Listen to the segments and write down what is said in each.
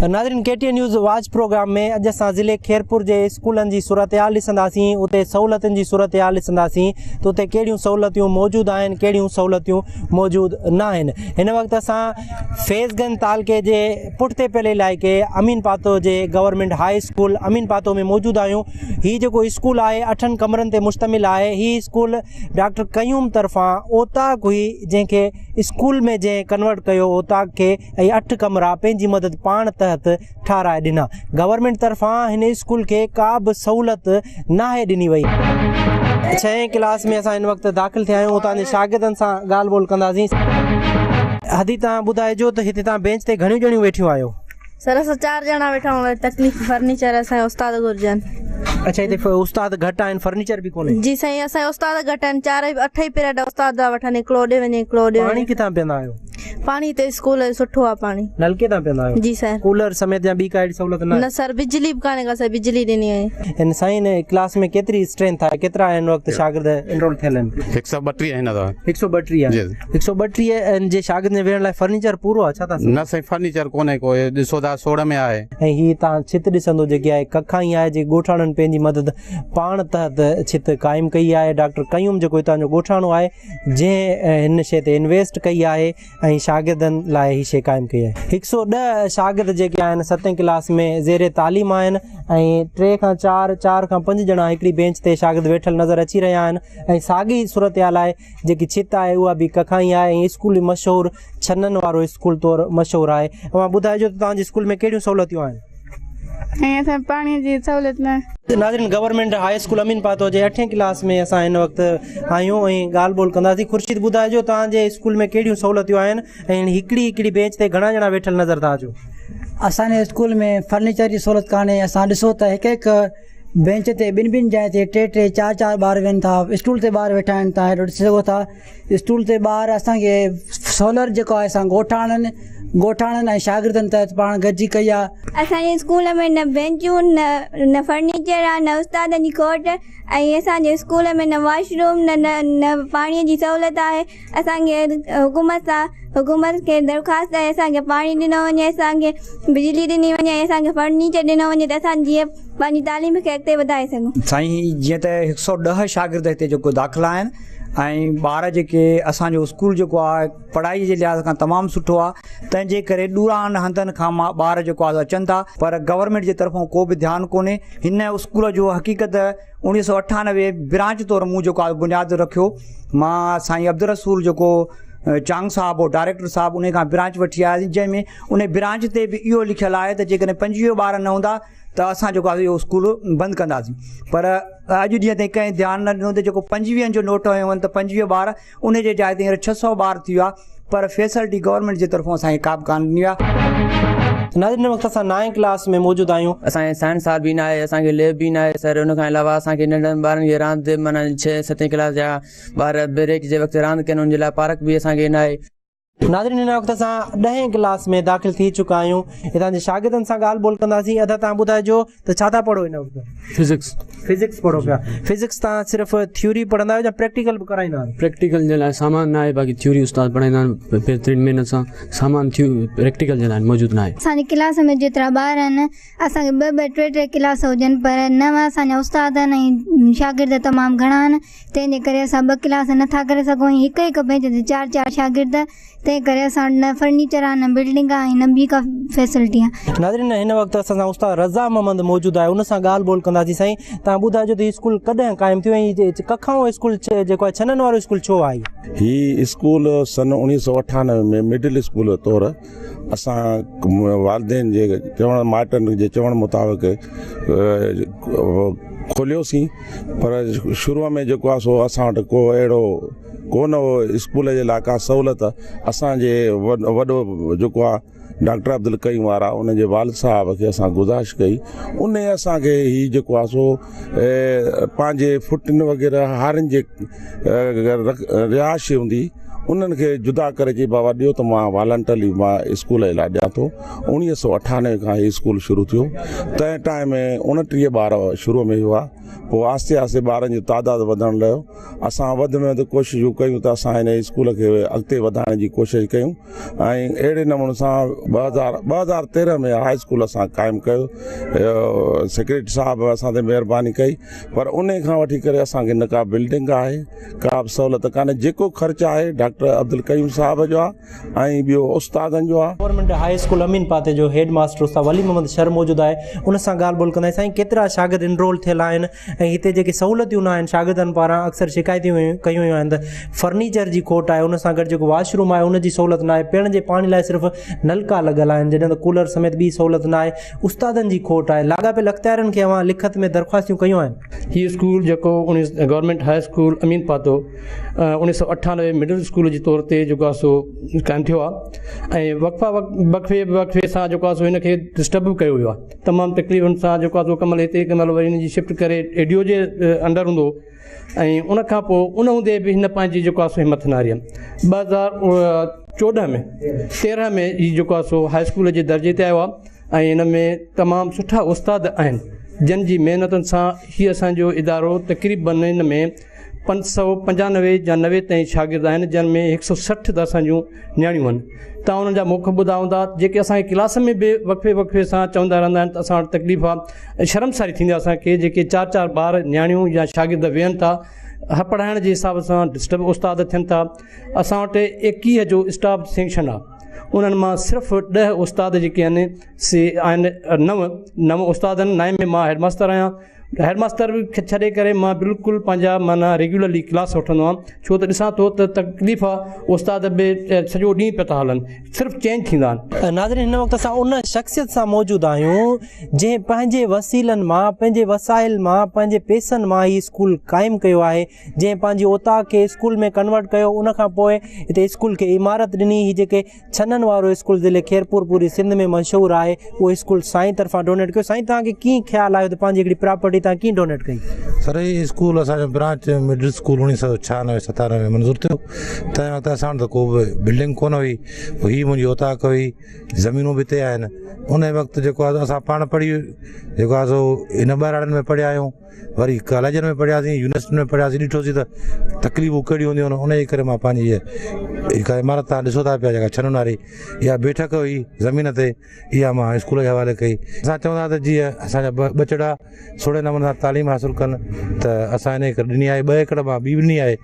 नाज़रीन KTN news watch programme में अॼु असां ज़िले खैरपुर जे स्कूलनि जी सूरत हाल ॾिसंदासीं, उते सहूलियतुनि जी सूरत हाल ॾिसंदासीं त उते कहिड़ियूं सहूलियतूं मौजूदु आहिनि, कहिड़ियूं सहूलियतूं मौजूदु न आहिनि। हिन वक़्तु असां फैज़गंज तालुके जे पुठिते पियल इलाइक़े अमीन पातो जे गवर्नमेंट हाई स्कूल अमीन पातो में मौजूदु आहियूं। हीउ जेको स्कूल आहे 8 कमरनि ते मुश्तमिल आहे। हीउ स्कूल डॉक्टर क़यूम तरफ़ां ओताक हुई, जंहिंखे स्कूल में जंहिं कन्वर्ट कयो ओताक खे, ऐं 8 कमरा पंहिंजी मदद पाण तहत ठाराए ॾिना। गवर्नमेंट तरफ़ां हिन स्कूल खे का बि सहूलियत नाहे ॾिनी वई। 6वीं क्लास में असां हिन वक़्तु दाख़िल थिया आहियूं। उतां जे शागिर्दनि सां ॻाल्हि ॿोल कंदासीं। हदी तव्हां ॿुधाइजो त हिते तव्हां बेंच ते घणियूं ॼणियूं वेठियूं आहियो? सर असां 4 ॼणा वेठा आहियूं। तकलीफ़ फर्नीचर असांजे उस्ताद घुरिजनि। अच्छा, हिते उस्ताद घटि आहिनि, फर्नीचर बि कोन्हे? जी साईं, असांजे उस्ताद घटि आहिनि। 8 ई पीरियड उस्ताद था वठनि, हिकिड़ो ॾे वञे हिकिड़ो ॾे वञे। पाणी किथां पीअंदा आहियो? पाणी हिते स्कूल सुठो आहे। पाणी नलके तां पीअंदा आहियो? जी सर। कूलर समेत या ॿी का सहूलियत न सर, बिजली बि कान्हे का सर, बिजली ॾिनी आहे। इन साईं क्लास में केतिरी स्ट्रेंथ आहे, केतिरा हिन वक़्तु शागिर्द एनरोल थियल आहिनि? 132 आहिनि। 132 आहे। 132 जे शागिर्दनि जे वेहण लाइ फर्नीचर पूरो आहे छा? न साईं, फर्नीचर कोन्हे को, ॾिसो था 16 में आहे। ऐं हीअ तव्हां छित ॾिसंदो जेकी आहे कखां ई आहे, जे ॻोठाणनि पंहिंजी मदद पाण तहत छित क़ाइमु कई आहे। डॉक्टर क़यूम जेको हितां जो ॻोठाणो आहे, जंहिं हिन शइ ते इन्वेस्ट कई आहे ऐं शागिर्दनि लाइ हीअ शइ क़ाइमु कई आहे। 110 शागिर्द जेके आहिनि 7वीं क्लास में ज़ेरे तालीम आहिनि, ऐं 3 खां 4 खां 5 ॼणा हिकिड़ी बेंच ते शागिर्द वेठल नज़र अची रहिया आहिनि। ऐं साॻी सूरत हाल आहे, जेकी छित आहे उहा बि कखां ई आहे। ऐं स्कूल मशहूरु छननि वारो स्कूल तौरु मशहूरु आहे। तव्हां ॿुधाइजो त तव्हांजे स्कूल में कहिड़ियूं सहूलियतूं आहिनि? ऐं असां पाणी जी सहूलियत न। नाज़रीन, गवर्नमेंट हाई स्कूल अमीन पातो जे 8वीं क्लास में असां हिन वक़्तु आहियूं ऐं ॻाल्हि ॿोल कंदासीं। ख़ुर्शीद, ॿुधाइजो तव्हांजे स्कूल में कहिड़ियूं सहूलियतूं आहिनि ऐं हिकिड़ी बेंच ते घणा ॼणा वेठल नज़र था अचो? असांजे स्कूल में फर्नीचर जी सहूलियत कान्हे। असां ॾिसो त हिकु बेंच ते ॿिनि जाइ ते 3 4 ॿार वेहनि था। स्टूल ते ॿार वेठा आहिनि, तव्हां हेॾो ॾिसी सघो था। स्टूल ते ॿार असांखे सोलर जेको आहे असां ॻोठाणनि ऐं शागिर्दनि तहत पाण गॾिजी कई आहे। असांजे स्कूल में न बेंचूं, न फर्नीचर आहे, न उस्तादनि जी कोट, ऐं असांजे स्कूल में न वॉशरूम, न पाणीअ जी सहूलियत आहे। असांखे हुकूमत खे दरख़्वास्त आहे असांखे पाणी ॾिनो वञे, असांखे बिजली ॾिनी वञे, असांखे फर्नीचर ॾिनो वञे, त असां जीअं पंहिंजी तालीम खे अॻिते वधाए सघूं। साईं, जीअं त 110 शागिर्द हिते जेको दाख़िला आहिनि, ऐं ॿार जेके असांजो स्कूल जेको आहे पढ़ाई जे लिहाज़ खां तमामु सुठो आहे, तंहिंजे करे ॾूरान हंधनि खां ॿार जेको आहे अचनि था, पर गवर्नमेंट जे तरफ़ां को बि ध्यानु कोन्हे। हिन स्कूल जो हक़ीक़त 1998 ब्रांच तौरु मूं जेको आहे बुनियादु रखियो। मां साईं अब्दुल रसूल जेको चांग साहब हो डायरेक्टर साहब, उन खां ब्रांच वठी आयासीं, जंहिंमें उन ब्रांच ते बि इहो लिखियलु आहे त जेकॾहिं 25 ॿार न हूंदा त असां जेको आहे इहो स्कूल बंदि कंदासीं। पर अॼु ॾींहं ताईं कंहिं ध्यानु न ॾिनो त जेको 25 जो नोट हुयो आहिनि, त 25 ॿार उन जे जाइ ते हींअर 600 ॿार थी वियो आहे, पर फैसिलिटी गवर्नमेंट जे तरफ़ां असांखे का बि कान ॾिनी आहे। नाज़रीन, वक़्तु असां 9वीं क्लास में मौजूदु आहियूं। असांखे साइंस हाल बि न आहे, असांखे लैब बि न आहे सर। उन खां अलावा असांखे नंढनि ॿारनि खे रांदि, माना 6 7 क्लास जा ॿार ब्रेक जे वक़्तु रांदि कनि, उन जे लाइ पार्क बि असांखे न आहे। नाज़रीन, हिन वक़्तु असां 10वीं क्लास में दाख़िल थी चुका आहियूं। हितां जे शागिर्दनि सां ॻाल्हि ॿोल कंदासीं। अदा, तव्हां ॿुधाइजो त छा था पढ़ो हिन वक़्तु? फिज़िक्स पढ़ो पिया। फिज़िक्स तव्हां सिर्फ़ु थ्योरी पढ़ंदा आहियो या प्रैक्टिकल बि कराईंदा आहियो? प्रैक्टिकल जे लाइ सामान न आहे, बाक़ी थ्योरी उस्ताद पढ़ाईंदा आहिनि। बहितरीन महिनत सां सामान प्रैक्टिकल जे लाइ मौजूदु न आहे। असांजी क्लास में जेतिरा ॿार आहिनि, असांखे 2 3 क्लास हुजनि, पर नवां असांजा उस्ताद आहिनि ऐं शागिर्द तमामु घणा आहिनि। तंहिंजे करे असां 2 क्लास नथा करे सघूं। हिकु बेंच ते 4 शागिर्द, तंहिं करे असां न फर्नीचर आहे, न बिल्डिंग आहे, न ॿी का फैसिलिटी आहे। नाज़रीन, हिन वक़्तु असां सां उस्ताद रज़ा मोहम्मद मौजूदु आहे, उन सां ॻाल्हि ॿोल कंदासीं। साईं, तव्हां ॿुधाइजो त हीउ स्कूल कॾहिं क़ाइमु थियो ऐं कखां स्कूल जेको आहे छननि वारो स्कूल छो आहे? हीउ स्कूल सन 1998 में मिडिल स्कूल तौरु असां वालदेन जे चवण, माइटनि जे चवण मुताबिक़ खोलियोसीं, पर शुरूअ में जेको आहे सो असां वटि को अहिड़ो कोन हो स्कूल जे लाइ का सहूलियत। असांजे वॾो जेको आहे डॉक्टर अब्दुल क़यूम वारा, उन जे वालिद साहब खे असां गुज़ारिश कई। उन असांखे हीउ जेको आहे सो पंहिंजे फुटिन वग़ैरह हारनि जे रिहाइश हूंदी, उन्हनि खे जुदा करे चई बाबा ॾियो त मां वॉलंटरली मां स्कूल जे लाइ ॾियां थो। 1998 खां हीउ स्कूल शुरू थियो। तंहिं टाइम में 29 ॿार शुरू में हुआ, पोइ आस्ते आस्ते ॿारनि जी तादादु वधणु लॻो। असां वधि में वधि कोशिशूं कयूं त असां हिन स्कूल खे अॻिते वधाइण जी कोशिशि कयूं ऐं अहिड़े नमूने सां 2013 में हाई स्कूल असां क़ाइमु कयो। सेक्रेटरी साहिबु असां ते महिरबानी कई, पर उन खां वठी करे असांखे न का बिल्डिंग आहे, का बि सहूलियत कान्हे। जेको ख़र्चु आहे डॉक्टर अब्दुल कयूम साहिब जो आहे ऐं ॿियो उस्तादनि जो आहे। गवर्नमेंट हाई स्कूल अमीन पाते जो हेड मास्टर उस्ताद वली मोहम्मद शर मौजूदु आहे, उन सां ॻाल्हि ॿोल कंदा साईं केतिरा शागिर्द इनरोल थियल आहिनि ऐं हिते जेके सहूलियतूं न आहिनि शागिर्दनि पारां अक्सर शिकायतियूं कयूं आहिनि त फर्नीचर जी खोट आहे, उन सां गॾु जेको वॉशरूम आहे उनजी सहूलियत न आहे, पीअण जे पाणी लाइ सिर्फ़ु नलका लॻल आहिनि जॾहिं त कूलर समेत ॿी सहूलियत न आहे, उस्तादनि जी खोट आहे। लाॻापियल अख़्तियारनि खे अवां लिखत में दरख़्वास्तियूं कयूं आहिनि। हीउ स्कूल जेको गवर्नमेंट हाई स्कूल अमीन पातो 1998 मिडिल स्कूल जे तौर ते जेको आहे सो क़ाइमु थियो आहे ऐं वक़्फ़े सां जेको आहे सो हिनखे डिस्टर्ब कयो वियो आहे। तमामु तकलीफ़ुनि सां जेको आहे सो कमल हिते कमल वरी हिन जी शिफ्ट करे एडियो जे अंडर हूंदो ऐं उनखां पोइ उन हूंदे बि हिन पंहिंजी जेको आहे सो हिमत न हारी आहे। 2014 में 13 में हीउ जेको आहे सो हाई स्कूल जे दर्जे ते आयो आहे ऐं हिन में तमामु सुठा उस्ताद आहिनि जिन जी महिनतुनि सां हीउ असांजो इदारो तक़रीबन हिन में 595 या 90 ताईं शागिर्द आहिनि, जिन में 160 त असांजूं नियाणियूं आहिनि। तव्हां उन्हनि जा मुख ॿुधा हूंदा जेके असांखे क्लास में बि वक़्फ़े सां चवंदा रहंदा आहिनि त असां वटि तकलीफ़ आहे, शर्मसारी थींदी आहे असांखे जेके 4 ॿार नियाणियूं या शागिर्द वेहनि था पढ़ाइण जे हिसाब सां डिस्टर्ब उस्ताद थियनि था। असां वटि 21 जो स्टाफ सेंक्शन आहे, उन्हनि मां सिर्फ़ु 10 उस्ताद जेके आहिनि से आहिनि 9 उस्ताद आहिनि। 9 में मां हेडमास्टर आहियां। हेडमास्टर खे छॾे करे मां बिल्कुलु पंहिंजा माना रेगुलरली क्लास वठंदो आहियां, छो त ॾिसां थो त तकलीफ़ आहे उस्ताद बि सॼो ॾींहुं पिया था हलनि, सिर्फ़ु चेंज थींदा आहिनि। नाज़रीन, हिन वक़्तु असां उन शख़्सियत सां मौजूदु आहियूं जंहिं पंहिंजे वसीलनि मां, पंहिंजे वसाइल मां, पंहिंजे पैसनि मां हीउ स्कूल क़ाइमु कयो आहे, जंहिं पंहिंजी ओताक खे स्कूल में कन्वर्ट कयो। उनखां पोइ हिते स्कूल खे इमारत ॾिनी। हीउ जेके छननि वारो स्कूल ज़िले खैरपुर पूरी सिंध में मशहूरु आहे, उहो स्कूल साईं तरफ़ां डोनेट कयो। साईं, तव्हांखे कीअं ख़्यालु आयो त पंहिंजी हिकिड़ी प्रॉपर्टी तव्हां कीअं डोनेट कई? सर, हीउ स्कूल असांजो ब्रांच मिडिल स्कूल 1996-97 में मंज़ूर थियो। तंहिं वक़्तु असां वटि त को बि बिल्डिंग कोन हुई, हीअ मुंहिंजी ओताक हुई, ज़मीनूं बि हिते आहिनि। उन वक़्तु जेको आहे असां पाण पढ़ी जेको आहे सो इन ॿारनि में पढ़िया आहियूं, वरी कॉलेजनि में पढ़ियासीं, यूनिवर्सिटी में पढ़ियासीं। ॾिठोसीं त तकलीफ़ूं कहिड़ियूं हूंदियूं आहिनि, उन जे करे मां पंहिंजी हिकु इमारत तव्हां ॾिसो था पिया जेका छननि वारी, इहा बैठक हुई ज़मीन ते, इहा मां स्कूल जे हवाले कई। असां चवंदा त जीअं असांजा बचड़ा सुठे नमूने सां तालीम हासिलु कनि त असां इन करे ॾिनी आहे। 2 एकड़ मां ॿी ॾिनी आहे,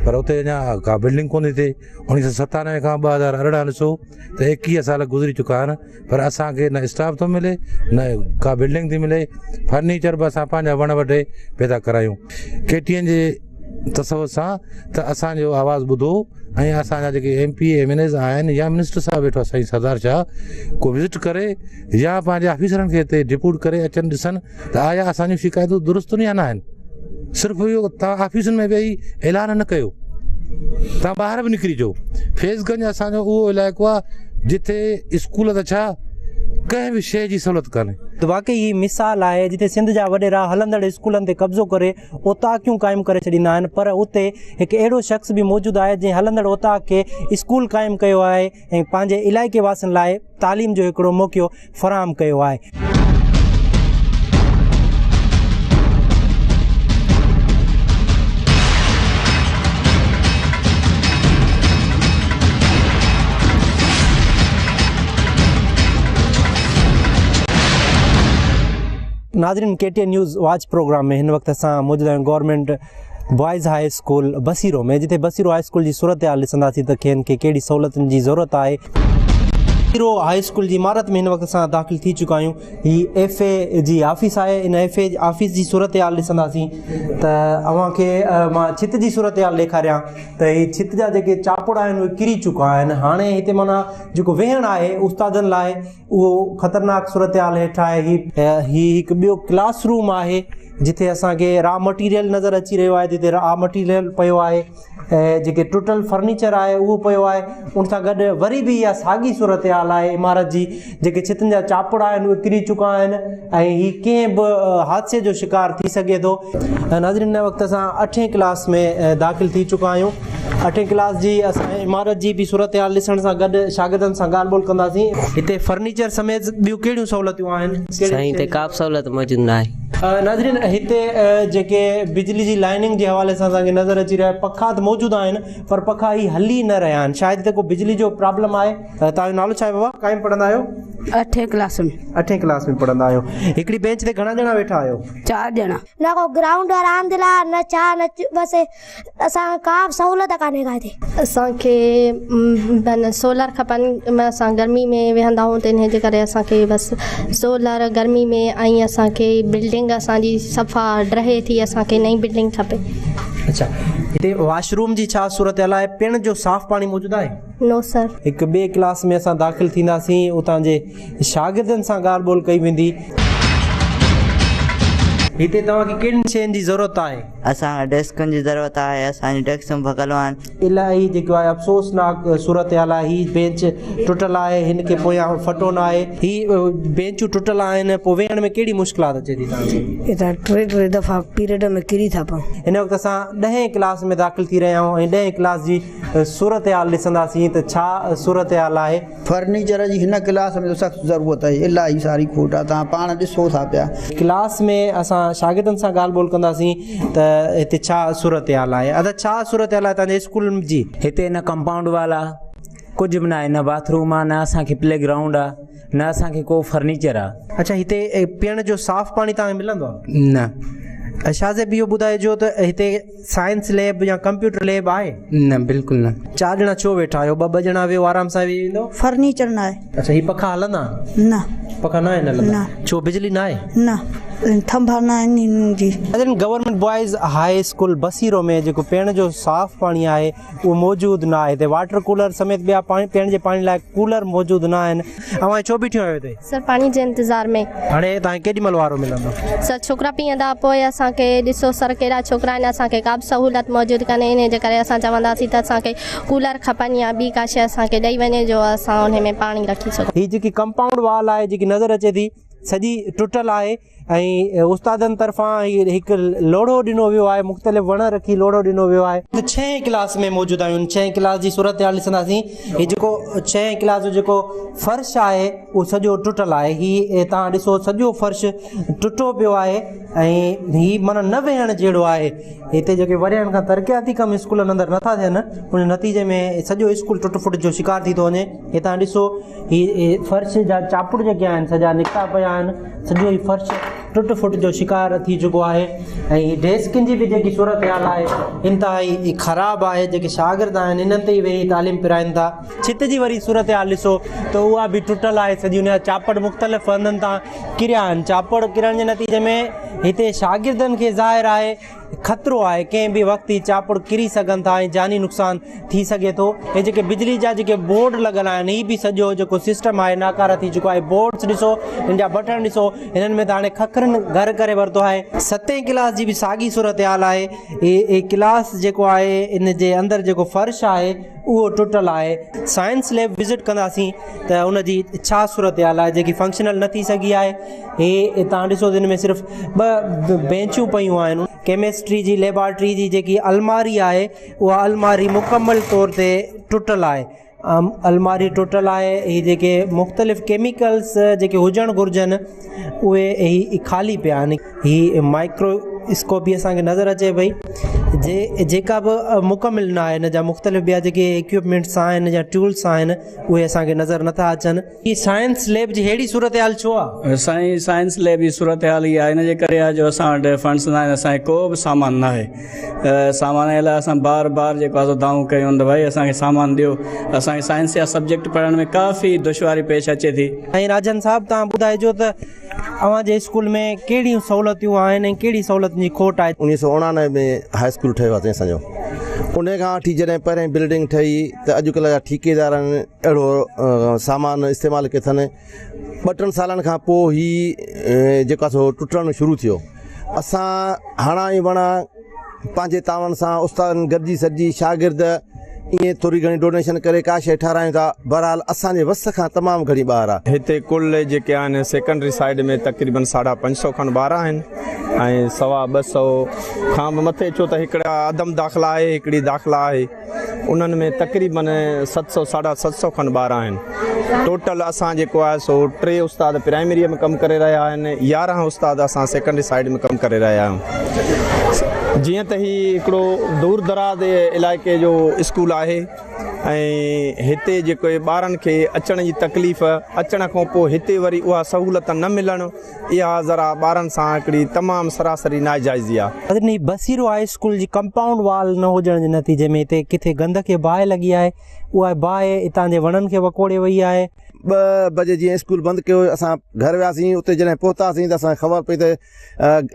पर उते अञा का बिल्डिंग कोन थी। 1997 खां 2018 ॾिसो त 21 साल गुज़री चुका आहिनि, पर असांखे न स्टाफ थो मिले, न का बिल्डिंग थी मिले। फर्नीचर बि असां पंहिंजा वण वढे पैदा करायूं केटीअनि जे तसवुर सां त असांजो आवाज़ु ॿुधो ऐं असांजा जेके MP MNAs आहिनि या मिनिस्टर साहिबु वेठो आहे साईं सरदार शाह, को विज़िट करे या पंहिंजे ऑफिसरनि खे हिते डिप्यूट करे अचनि ॾिसनि त आया असांजूं शिकायतूं दुरुस्त या न आहिनि। सिर्फ़ु इहो तव्हां ऑफिसुनि में वेही ऐलान न कयो, तव्हां ॿाहिरि बि निकिरी अचो। फैज़गंज असांजो उहो इलाइक़ो आहे जिथे स्कूल त छा कंहिं बि शइ जी सहूलियत कान्हे। त वाकई ही मिसाल आहे जिते सिंध जा वॾेरा हलंदड़ स्कूलनि ते कब्ज़ो करे ओताकियूं क़ाइमु करे छॾींदा आहिनि, पर उते हिकु अहिड़ो शख़्स बि मौजूदु आहे जंहिं हलंदड़ ओताक खे स्कूल क़ाइमु कयो आहे ऐं पंहिंजे इलाइक़े वासियुनि लाइ तालीम जो हिकिड़ो मौक़ो फ़राहम कयो आहे। नाज़रीन, KTN न्यूज़ वॉच प्रोग्राम में हिन वक़्तु असां मौजूदु आहियूं गवर्नमेंट बॉयज़ हाई स्कूल बसीरो में, जिते बसीरो हाई स्कूल जी सूरत हाल ॾिसंदासीं त खेनि खे कहिड़ी सहूलियतुनि जी ज़रूरत आहे। बसीरो हाई स्कूल जी इमारत में हिन वक़्तु असां दाख़िल थी चुका आहियूं। हीअ FA जी ऑफिस आहे। इन FA ऑफिस जी सूरत हाल ॾिसंदासीं त अव्हांखे मां छित जी सूरत हाल ॾेखारियां त हीअ छित जा जेके चापुड़ आहिनि उहे किरी चुका आहिनि। हाणे हिते माना जेको वेहण आहे उस्तादनि लाइ उहो ख़तरनाक सूरत हाल हेठि आहे। हीअ हिकु ॿियो क्लासरूम आहे जिथे असांखे रॉ मटीरियल नज़र अची रहियो आहे, जिते रॉ मटीरियल पियो आहे ऐं जेके टुटल फर्नीचर आहे उहो पियो आहे। उन सां गॾु वरी बि इहा साॻी सूरत हाल आहे इमारत जी, जेके छितनि जा चापुड़ आहिनि उहे किरी चुका आहिनि ऐं हीअ कंहिं बि हादसे जो शिकार थी सघे थो। नाज़रीन, हिन वक़्तु असां 8वीं क्लास में दाख़िल थी चुका आहियूं 8वीं क्लास जी असां इमारत जी बि सूरत हाल ॾिसण सां गॾु शागिर्दनि सां ॻाल्हि ॿोल कंदासीं। हिते फर्नीचर समेत ॿियूं कहिड़ियूं सहूलियतूं आहिनि? साईं हिते का बि सहूलियत मौजूदु न आहे। नाज़रीन, हिते जेके बिजली जी लाइनिंग जे हवाले सां असांखे नज़र अची रहिया पखा त मौजूदु आहिनि पर पखा ही हली न रहिया आहिनि। शायदि हिते को बिजली जो प्रॉब्लम आहे। तव्हांजो नालो छा आहे बाबा? काई में पढ़ंदा आहियो? 8वीं क्लास में। 8वीं क्लास में पढ़ंदा आहियो। हिकिड़ी बेंच ते घणा ॼणा वेठा आहियो? 4 ॼणा। न को ग्राउंड रांदि लाइ न छा न बसि असां का बि सहूलियत कान्हे का हिते। असांखे सोलर खपनि, असां गर्मी में वेहंदा आहियूं त इन जे करे असांखे बसि सोलर गर्मी में, ऐं असांखे बिल्डिंग असांजी सफ़ा रहे थी, असांखे नई बिल्डिंग खपे। अच्छा, हिते वॉशरूम जी छा सूरत हाल आहे? पीअण जो साफ़ पाणी मौजूदु आहे? नो सर। हिकु ॿिए क्लास में असां दाख़िल थींदासीं, उतां जे शागिर्दनि सां ॻाल्हि ॿोल कई वेंदी। हिते तव्हांखे कहिड़ियुनि शयुनि जी ज़रूरत आहे? असांखे डेस्कनि जी ज़रूरत आहे। असांजी डेस्कूं भॻल आहिनि। इलाही जेको आहे अफ़सोसनाक सूरत हाल आहे। हीअ बेंच टुटल आहे, हिन खे पोयां फटो न आहे। हीअ बेंचूं टुटल आहिनि, पोइ वेहण में कहिड़ी मुश्किलात अचे थी तव्हांखे? हितां 3 दफ़ा पीरियड में किरी था पऊं। हिन वक़्तु असां 10वीं क्लास में दाख़िल थी रहिया आहियूं ऐं 10वीं क्लास जी सूरत हाल ॾिसंदासीं त छा सूरत हाल आहे। फर्नीचर जी हिन क्लास में सख़्तु ज़रूरत आहे, इलाही सारी खोट आहे, तव्हां पाण ॾिसो था पिया। क्लास में असां शागिर्दनि सां ॻाल्हि ॿोल कंदासीं त हिते छा सूरत हाल आहे। अदा छा सूरत हाल आहे तव्हांजे स्कूल जी? हिते न कंपाउंड वाल आहे, कुझु बि न आहे, न बाथरूम आहे, न असांखे प्ले ग्राउंड आहे, न असांखे को फर्नीचर आहे। अच्छा, हिते पीअण जो साफ़ पाणी तव्हांखे मिलंदो आहे? न। शाज़िब इहो ॿुधाइजो त हिते साइंस लैब या कंप्यूटर लैब आहे? न, बिल्कुलु न। 4 ॼणा छो वेठा आहियो? 2 ॼणा वियो आराम सां वेही वेंदो। फर्नीचर न आहे। अच्छा, ही पखा हलंदा? न, पखा न आहिनि हलंदा। छो बिजली न आहे? न, थंभा न आहिनि जी। गवर्नमेंट बॉइज़ हाई स्कूल बसीरो में जेको पीअण जो साफ़ पाणी आहे उहो मौजूदु न आहे। हिते वाटर कूलर समेत ॿिया पीअण जे पाणी लाइ कूलर मौजूदु न आहिनि। ऐं छो बीठियूं आहियो हिते? सर, पाणी जे इंतज़ार में। हाणे तव्हांखे केॾी महिल वारो मिलंदो? सर, छोकिरा पीअंदा, पोइ असांखे ॾिसो सर कहिड़ा छोकिरा आहिनि, असांखे का बि सहूलियत मौजूदु कान्हे। इन जे करे असां चवंदासीं त असांखे कूलर खपनि या ॿी का शइ असांखे ॾेई वञे जो असां उन में पाणी रखी सघूं। हीअ जेकी कंपाउंड वॉल आहे जेकी नज़र अचे थी सॼी टुटल आहे ऐं उस्तादनि तरफ़ां हिकु लोड़ो ॾिनो वियो आहे, मुख़्तलिफ़ वण रखी लोड़ो ॾिनो वियो आहे। 6वीं क्लास में मौजूदु आहियूं। 6वीं क्लास जी सूरत हाल ॾिसंदासीं। हीअ जेको 6वीं क्लास जो जेको फ़र्श आहे उहो सॼो टुटल आहे। हीअ तव्हां ॾिसो सॼो फ़र्श टुटो पियो आहे ऐं हीअ माना न वेहण जहिड़ो आहे। हिते जेके वरियनि खां तरक़ियाती कम स्कूलनि अंदरि नथा थियनि, उन नतीजे में सॼो स्कूल टुट फुट जो शिकार थी थो वञे। हे तव्हां ॾिसो हीअ फ़र्श जा चापुड़ जेके आहिनि सॼा निकिता पिया आहिनि, सॼो ई फ़र्श टुट फुट जो शिकार थी चुको आहे। ऐं डेस्कनि जी बि जेकी सूरत हाल आहे इंतिहाई ख़राबु आहे। जेके शागिर्द आहिनि इन्हनि ते ई वेही तालीम पिराइनि था। छित जी वरी सूरत हाल ॾिसो त उहा बि टुटल आहे सॼी। उन जा चापड़ मुख़्तलिफ़ हंधनि तां किरिया आहिनि। चापड़ किरण जे नतीजे में हिते शागिर्दनि खे ज़ाहिर आहे ख़तरो आहे, कंहिं बि वक़्तु ई चापड़ किरी सघनि था ऐं जानी नुक़सान थी सघे थो। ऐं जेके बिजली जा जेके बोर्ड लॻल आहिनि हीअ बि सॼो जेको सिस्टम आहे नाकार थी चुको आहे। बोर्ड्स ॾिसो, हिन जा बटण ॾिसो, हिननि में त हाणे खखरनि घर करे वरितो आहे। 7वीं क्लास जी बि साॻी सूरत हाल आहे। हे क्लास जेको आहे इन जे अंदरि जेको फ़र्श आहे उहो टुटल आहे। साइंस लैब विज़िट कंदासीं त उनजी छा सूरत हाल आहे जेकी फंक्शनल न थी सघी आहे। हे तव्हां ॾिसो हिन में सिर्फ़ु 2 बेंचूं पयूं आहिनि। केमिस्ट्री जी लेबॉर्ट्री जी जेकी अलमारी आहे उहा अलमारी मुकमल तौर ते टुटल आहे। अलमारी टुटल आहे। हीअ जेके मुख़्तलिफ़ केमिकल्स जेके हुजणु घुरिजनि उहे ख़ाली पिया आहिनि। हीअ माइक्रोस्कोप बि असांखे नज़र अचे पई जेका बि मुकमिल न आहे। हिन जा मुख़्तलिफ़ ॿिया जेके इक्विपमेंट्स आहिनि या टूल्स आहिनि उहे असांखे नज़र नथा अचनि। हीअ साइंस लैब जी अहिड़ी सूरत हाल छो आहे? साइंस लैब जी सूरत हाल इहा आहे, इन जे करे आहे जो असां वटि फंड्स न आहिनि, असांखे को बि सामान न आहे। सामान जे लाइ असां बार बार जेको आहे दाऊं कयूं त भई असांखे सामान ॾियो। असांखे साइंस जा सब्जेक्ट पढ़ण में काफ़ी दुश्वारी पेश अचे थी। ऐं राजन साहब तव्हां ॿुधाइजो त अव्हांजे स्कूल में कहिड़ियूं सहूलियतूं आहिनि ऐं कहिड़ी सहूलियतुनि जी खोट आहे? 1999 में हाई स्कूल ठहियो आहे असांजो। उन खां वठी जॾहिं पहिरें बिल्डिंग ठही त अॼुकल्ह जा ठेकेदारनि अहिड़ो सामान इस्तेमालु कयो अथनि। 2-3 सालनि खां पोइ ही जेको आहे सो टुटणु शुरू थियो। असां हणा ई वणा पंहिंजे तावनि सां उस्तादनि गॾिजी सॼी शागिर्द ईअं थोरी घणी डोनेशन करे का शइ ठारायूं था। बहरहाल असांजे वस खां तमामु घणी ॿार आहे। हिते कुल जेके आहिनि सेकेंडरी साइड में तक़रीबन 550 खनि ॿार आहिनि ऐं 250 खां बि मथे छो त हिकिड़ा अदम दाख़िला आहे, हिकिड़ी दाख़िला आहे। उन्हनि में तक़रीबन 700 साढा 700 खनि ॿार आहिनि। टोटल असां जेको आहे सो 3 उस्ताद प्राइमरीअ में कमु करे रहिया आहिनि, 11 उस्ताद असां सेकेंडरी साइड में कमु करे रहिया आहियूं। जीअं त ही हिकिड़ो दूर दराज़ इलाइक़े जो स्कूल आहे ऐं हिते जेको ॿारनि खे अचण जी तकलीफ़, अचण खां पोइ हिते वरी उहा सहूलियत न मिलणु, इहा ज़रा ॿारनि सां हिकिड़ी तमामु सरासरी नाइजाइज़ी आहे। बसीरो हाई स्कूल जी कंपाउंड वाल न हुजण जे नतीजे में हिते किथे गंद खे बाहि लॻी आहे, उहा बाहि हितां जे वणनि खे वकोड़े वई आहे। 2 बजे जीअं स्कूल बंदि कयो, असां घर वियासीं, उते जॾहिं पहुतासीं त असांखे ख़बर पई त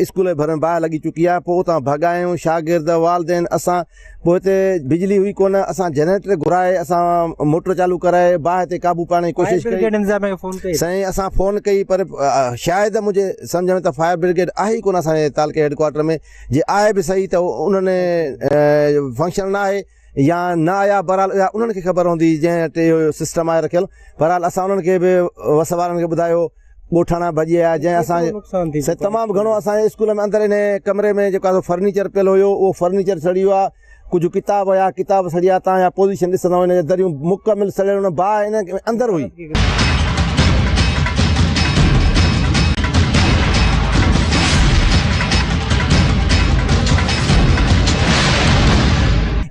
स्कूल जे भर में बाहि लॻी चुकी आहे। पोइ उतां भॻायूं शागिर्द वालदेन असां, पोइ हिते बिजली हुई कोन, असां जनरेटर घुराए, असां मोटर चालू कराए बाहि ते क़ाबू पाइण जी कोशिशि कई। साईं असां फ़ोन कई, पर शायदि मुंहिंजे सम्झ में त फायर ब्रिगेड आहे ई कोन असांजे तालुके हेडक्वाटर में। जे आहे बि सही त उन्हनि फंक्शन न आहे या न आया, बहरहाल उन्हनि खे ख़बर हूंदी जंहिं वटि इहो सिस्टम आहे रखियलु। बहरहाल असां उन्हनि खे बि वस वारनि खे ॿुधायो, ॻोठाणा भॼी आया, जंहिं असांजे तमामु घणो असांजे स्कूल में अंदरि इन कमरे में जेको आहे फर्नीचर पियल हुयो, उहो फर्नीचर सड़ी वियो आहे। कुझु किताब हुया, किताब सड़िया, तव्हां या पोज़ीशन ॾिसंदव इन जे दरियूं मुकमिल सड़ियल, बाहि इन अंदरि हुई।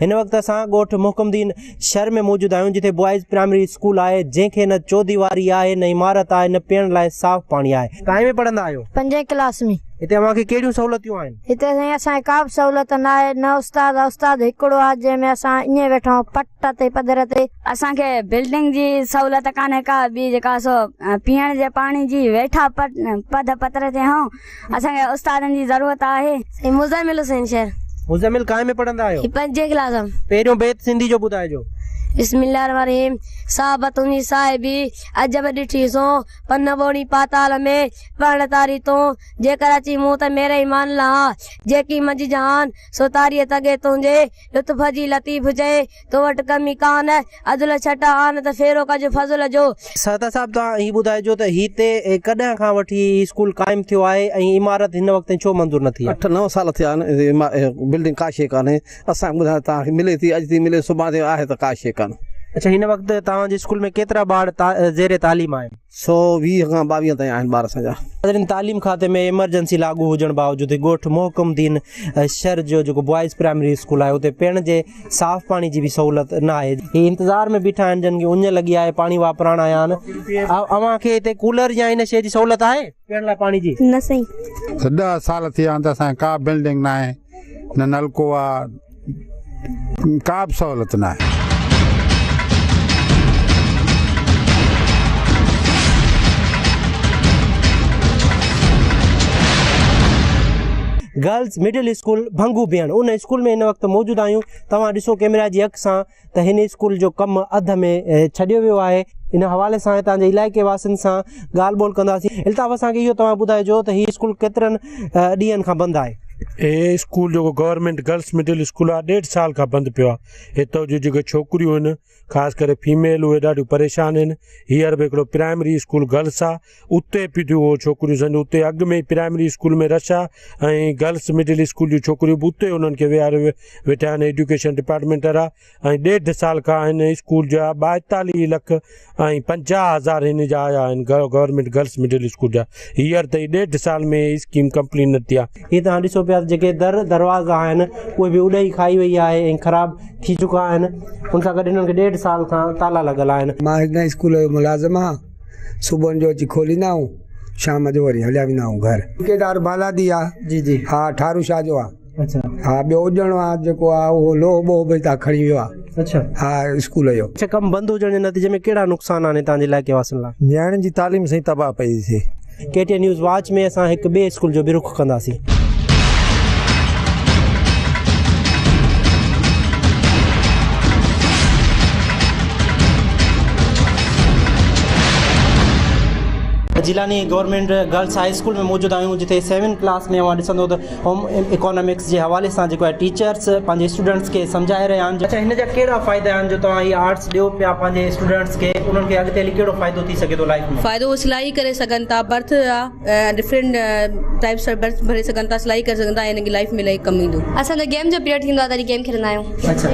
हिन वक़्तु असां ॻोठ मोहकमदीन शहर में मौजूदु आहियूं, जिथे बॉइज़ प्राइमरी स्कूल आहे, जंहिंखे न चौदीवारी आहे, न इमारत आहे, न पीअण लाइ साफ़ पाणी आहे। काएं में पढ़ंदा आहियो? 5वीं क्लास में। हिते अव्हांखे कहिड़ियूं सहूलियतूं आहिनि? हिते असांखे का बि सहूलियत न आहे, न उस्ताद हिकिड़ो आहे जंहिंमें असां ईअं वेठा आहियूं पट ते पधर ते। असांखे बिल्डिंग जी सहूलियत कान्हे का ॿी, जेका सो पीअण जे पाणी जी वेठा पध पतर ते आहियूं। असांखे उस्तादनि जी ज़रूरत आहे। मुज़मिल हुसैन शहर। मुज़मिल काएं में पढ़ंदा आहियो? 5वीं क्लास में। पहिरियों बेत सिंधी जो ॿुधाइजो। बिस्मिल्लाहिर्रहमानिर्रहीम। साहबतुनि जी साहिबी अजब ॾिठी सो, पन ॿोड़ी पाताल में पण तारी तो, जेकर अची मूं त मेरे ईमान लहा, जेकी मजी जहान सो तारीअ तगे तुंहिंजे, लुत्फ जी लतीफ़ चए तो वटि कमी कान, अदुल छटा आन त फेरो कजो फज़ल जो। सहता साहब, तव्हां हीअ ॿुधाइजो त हिते कॾहिं खां वठी स्कूल क़ाइमु थियो आहे ऐं इमारत हिन वक़्तु छो मंज़ूर न थी? 8-9 साल थिया आहिनि, बिल्डिंग का शइ कान्हे। असांखे ॿुधायो तव्हांखे मिले थी, अॼु थी मिले, सुभाणे आहे त का शइ कान्हे। अच्छा, हिन वक़्तु तव्हांजे स्कूल में केतिरा ॿार ज़ेरे तालीम आहिनि? 120 खां 22 ताईं आहिनि ॿार असांजा। तालीम खाते में इमरजेंसी लागू हुजण बावजूदि ॻोठ मोहकमदीन शहर जो जेको बॉइज़ प्राइमरी स्कूल आहे, उते पीअण जे साफ़ पाणी जी बि सहूलियत न आहे। ही इंतज़ार में बीठा आहिनि, जिन खे उञ लॻी आहे, पाणी वापराइण आया आहिनि। अव्हांखे हिते कूलर या इन शइ जी सहूलियत आहे पीअण लाइ पाणी जी? न साईं। 10 साल थी विया आहिनि त असांखे का बिल्डिंग न आहे, न नलको आहे, का बि सहूलियत न आहे। गर्ल्स मिडिल स्कूल भंगू बियण, उन स्कूल में हिन वक़्तु मौजूदु आहियूं। तव्हां ॾिसो कैमरा जी अख सां त हिन स्कूल जो कमु अध में छॾियो वियो आहे। इन हवाले सां तव्हांजे इलाइक़े वासियुनि सां ॻाल्हि ॿोल कंदासीं। इल्ताफ़, असांखे इहो तव्हां ॿुधाइजो त हीउ स्कूल केतिरनि ॾींहंनि खां बंदि आहे? हे स्कूल जेको गवर्नमेंट गर्ल्स मिडिल स्कूल आहे, 1.5 साल खां बंदि पियो आहे। हितां जूं जेके छोकिरियूं आहिनि, ख़ासि करे फीमेल, उहे ॾाढियूं परेशान आहिनि। हींअर बि हिकिड़ो प्राइमरी स्कूल गर्ल्स आहे, उते बि थियूं उहो छोकिरियूं सम्झो, उते अॻु में ई प्राइमरी स्कूल में रश आहे ऐं गर्ल्स मिडिल स्कूल जूं छोकिरियूं बि उते उन्हनि खे विहारे वेठा आहिनि एजुकेशन डिपार्टमेंट वारा। ऐं 1.5 साल खां हिन स्कूल जा 42 लख ऐं 50,000 हिन जा आया आहिनि गवर्नमेंट गर्ल्स मिडिल स्कूल जा। हींअर ताईं 1.5 साल में स्कीम कंप्लीट न थी आहे। हीअ तव्हां ॾिसो पिया, जेके दरवाज़ा आहिनि उहे बि उॾाई खाई वई आहे ऐं ख़राब थी चुका आहिनि। उन सां गॾु हिननि खे 1.5 साल खां ताला लॻल आहिनि। मां हिन स्कूल जो मुलाज़िम आहियां। सुबुह जो अची खोलींदा आहियूं, शाम जो वरी हलिया वेंदा आहियूं घर। ठेकेदार बालादी आहे। जी जी। हा, ठारू शाह जो आहे। अच्छा। हा, ॿियो उजणो आहे जेको आहे उहो लोह बोह बि हितां खणी वियो आहे। अच्छा। हा, स्कूल जो। अच्छा, कमु बंदि हुजण जे नतीजे में कहिड़ा नुक़सान आहिनि तव्हांजे इलाइक़े वासियुनि लाइ? नियाणियुनि जी तालीम सही तबाह पई थिए। KTN न्यूज़ वॉच में असां हिकु ॿिए स्कूल जो बि रुख़ कंदासीं। Jilani government girls high school में मौजूद आहियूं जिते 7th क्लास में वहाँ ॾिसंदो त होम इकोनॉमिक्स जे हवाले सां जेको आहे टीचर्स पंहिंजे स्टूडेंट्स खे सम्झाए रहिया आहिनि। अच्छा, हिन जा कहिड़ा फ़ाइदा आहिनि जो तव्हां हीअ आर्ट्स ॾियो पिया पंहिंजे स्टूडेंट्स खे, उन्हनि खे अॻिते हली कहिड़ो फ़ाइदो थी सघे थो लाइफ में? फ़ाइदो सिलाई करे सघनि था, बर्थ आहे डिफरेंट टाइप्स ऑफ बर्थ भरे सघनि था, सिलाई करे सघनि था, हिन जी लाइफ में इलाही कमु ईंदो। असांजो गेम जो पीरियड थींदो आहे तॾहिं गेम खेॾंदा आहियूं। अच्छा,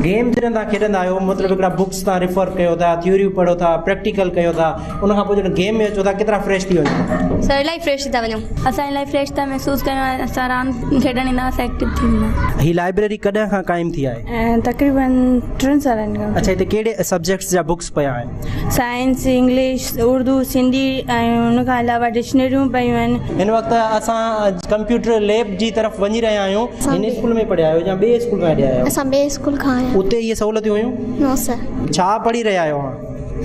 गेम जॾहिं तव्हां खेॾंदा आहियो मतिलबु हिकिड़ा बुक्स तव्हां रिफर कयो था, थ्योरियूं पढ़ो था, प्रैक्टिकल कयो था, उन खां पोइ जॾहिं गेम में अचो था केतिरा फ्रेश थी वञो? सर इलाही फ्रेश थी था वञूं। असां इलाही फ्रेश था महसूसु कयूं, असां रांदि खेॾणु ईंदासीं, एक्टिव थी वेंदा। हीअ लाइब्रेरी कॾहिं खां क़ाइमु थी आहे? तक़रीबन 3 सालनि खां। अच्छा, हिते कहिड़े सब्जेक्ट्स जा बुक्स पिया आहिनि? साइंस, इंग्लिश, उर्दू, सिंधी ऐं उन खां अलावा डिक्शनरियूं पियूं आहिनि। हिन वक़्तु असां कंप्यूटर लैब जी तरफ़ वञी रहिया आहियूं। हिन स्कूल में पढ़िया आहियो या ॿिए स्कूल में पढ़िया आहियो? असां ॿिए स्कूल खां आहियूं। उते इहे सहूलियतूं हुयूं? नो सर। छा पढ़ी रहिया आहियो?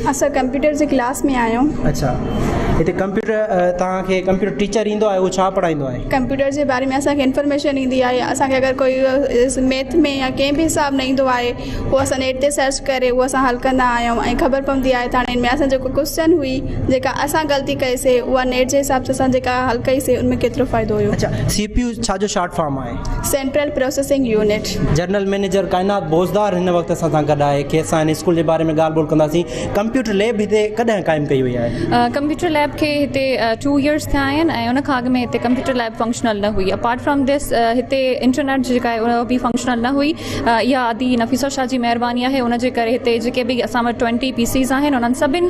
असां कंप्यूटर जी क्लास में आहियूं। अच्छा, हिते कंप्यूटर तव्हांखे कंप्यूटर टीचर ईंदो आहे, उहो छा पढ़ाईंदो आहे? कंप्यूटर जे बारे में असांखे इंफॉर्मेशन ईंदी आहे। असांखे अगरि कोई मैथ में या कंहिं बि हिसाब न ईंदो आहे उहो असां नेट ते सर्च करे उहो असां हल कंदा आहियूं ऐं ख़बर पवंदी आहे त हाणे हिन में असां जेको क्वेश्चन हुई जेका असां ग़लती कईसीं उहा नेट जे हिसाब सां असां जेका हल कईसीं उनमें केतिरो फ़ाइदो हुयो। अच्छा, CPU छा जो शॉर्ट फॉर्म आहे? Central processing unit. General manager Kainat Bozdar हिन वक़्तु असां सां गॾु आहे कि असां हिन स्कूल जे बारे में ॻाल्हि ॿोल कंदासीं। कंप्यूटर लैब हिते कॾहिं क़ाइमु कई वई आहे? कंप्यूटर लैब खे हिते 2 इयर्स थिया आहिनि ऐं उन खां अॻु में हिते कंप्यूटर लैब फंक्शनल न हुई। अपार्ट फ्रॉम दिस हिते इंटरनेट जेका आहे उहा बि फंक्शनल न हुई। इहा आदि नफ़ीसा शाह जी महिरबानी आहे, उनजे करे हिते जेके बि असां वटि 20 PCs आहिनि उन्हनि सभिनि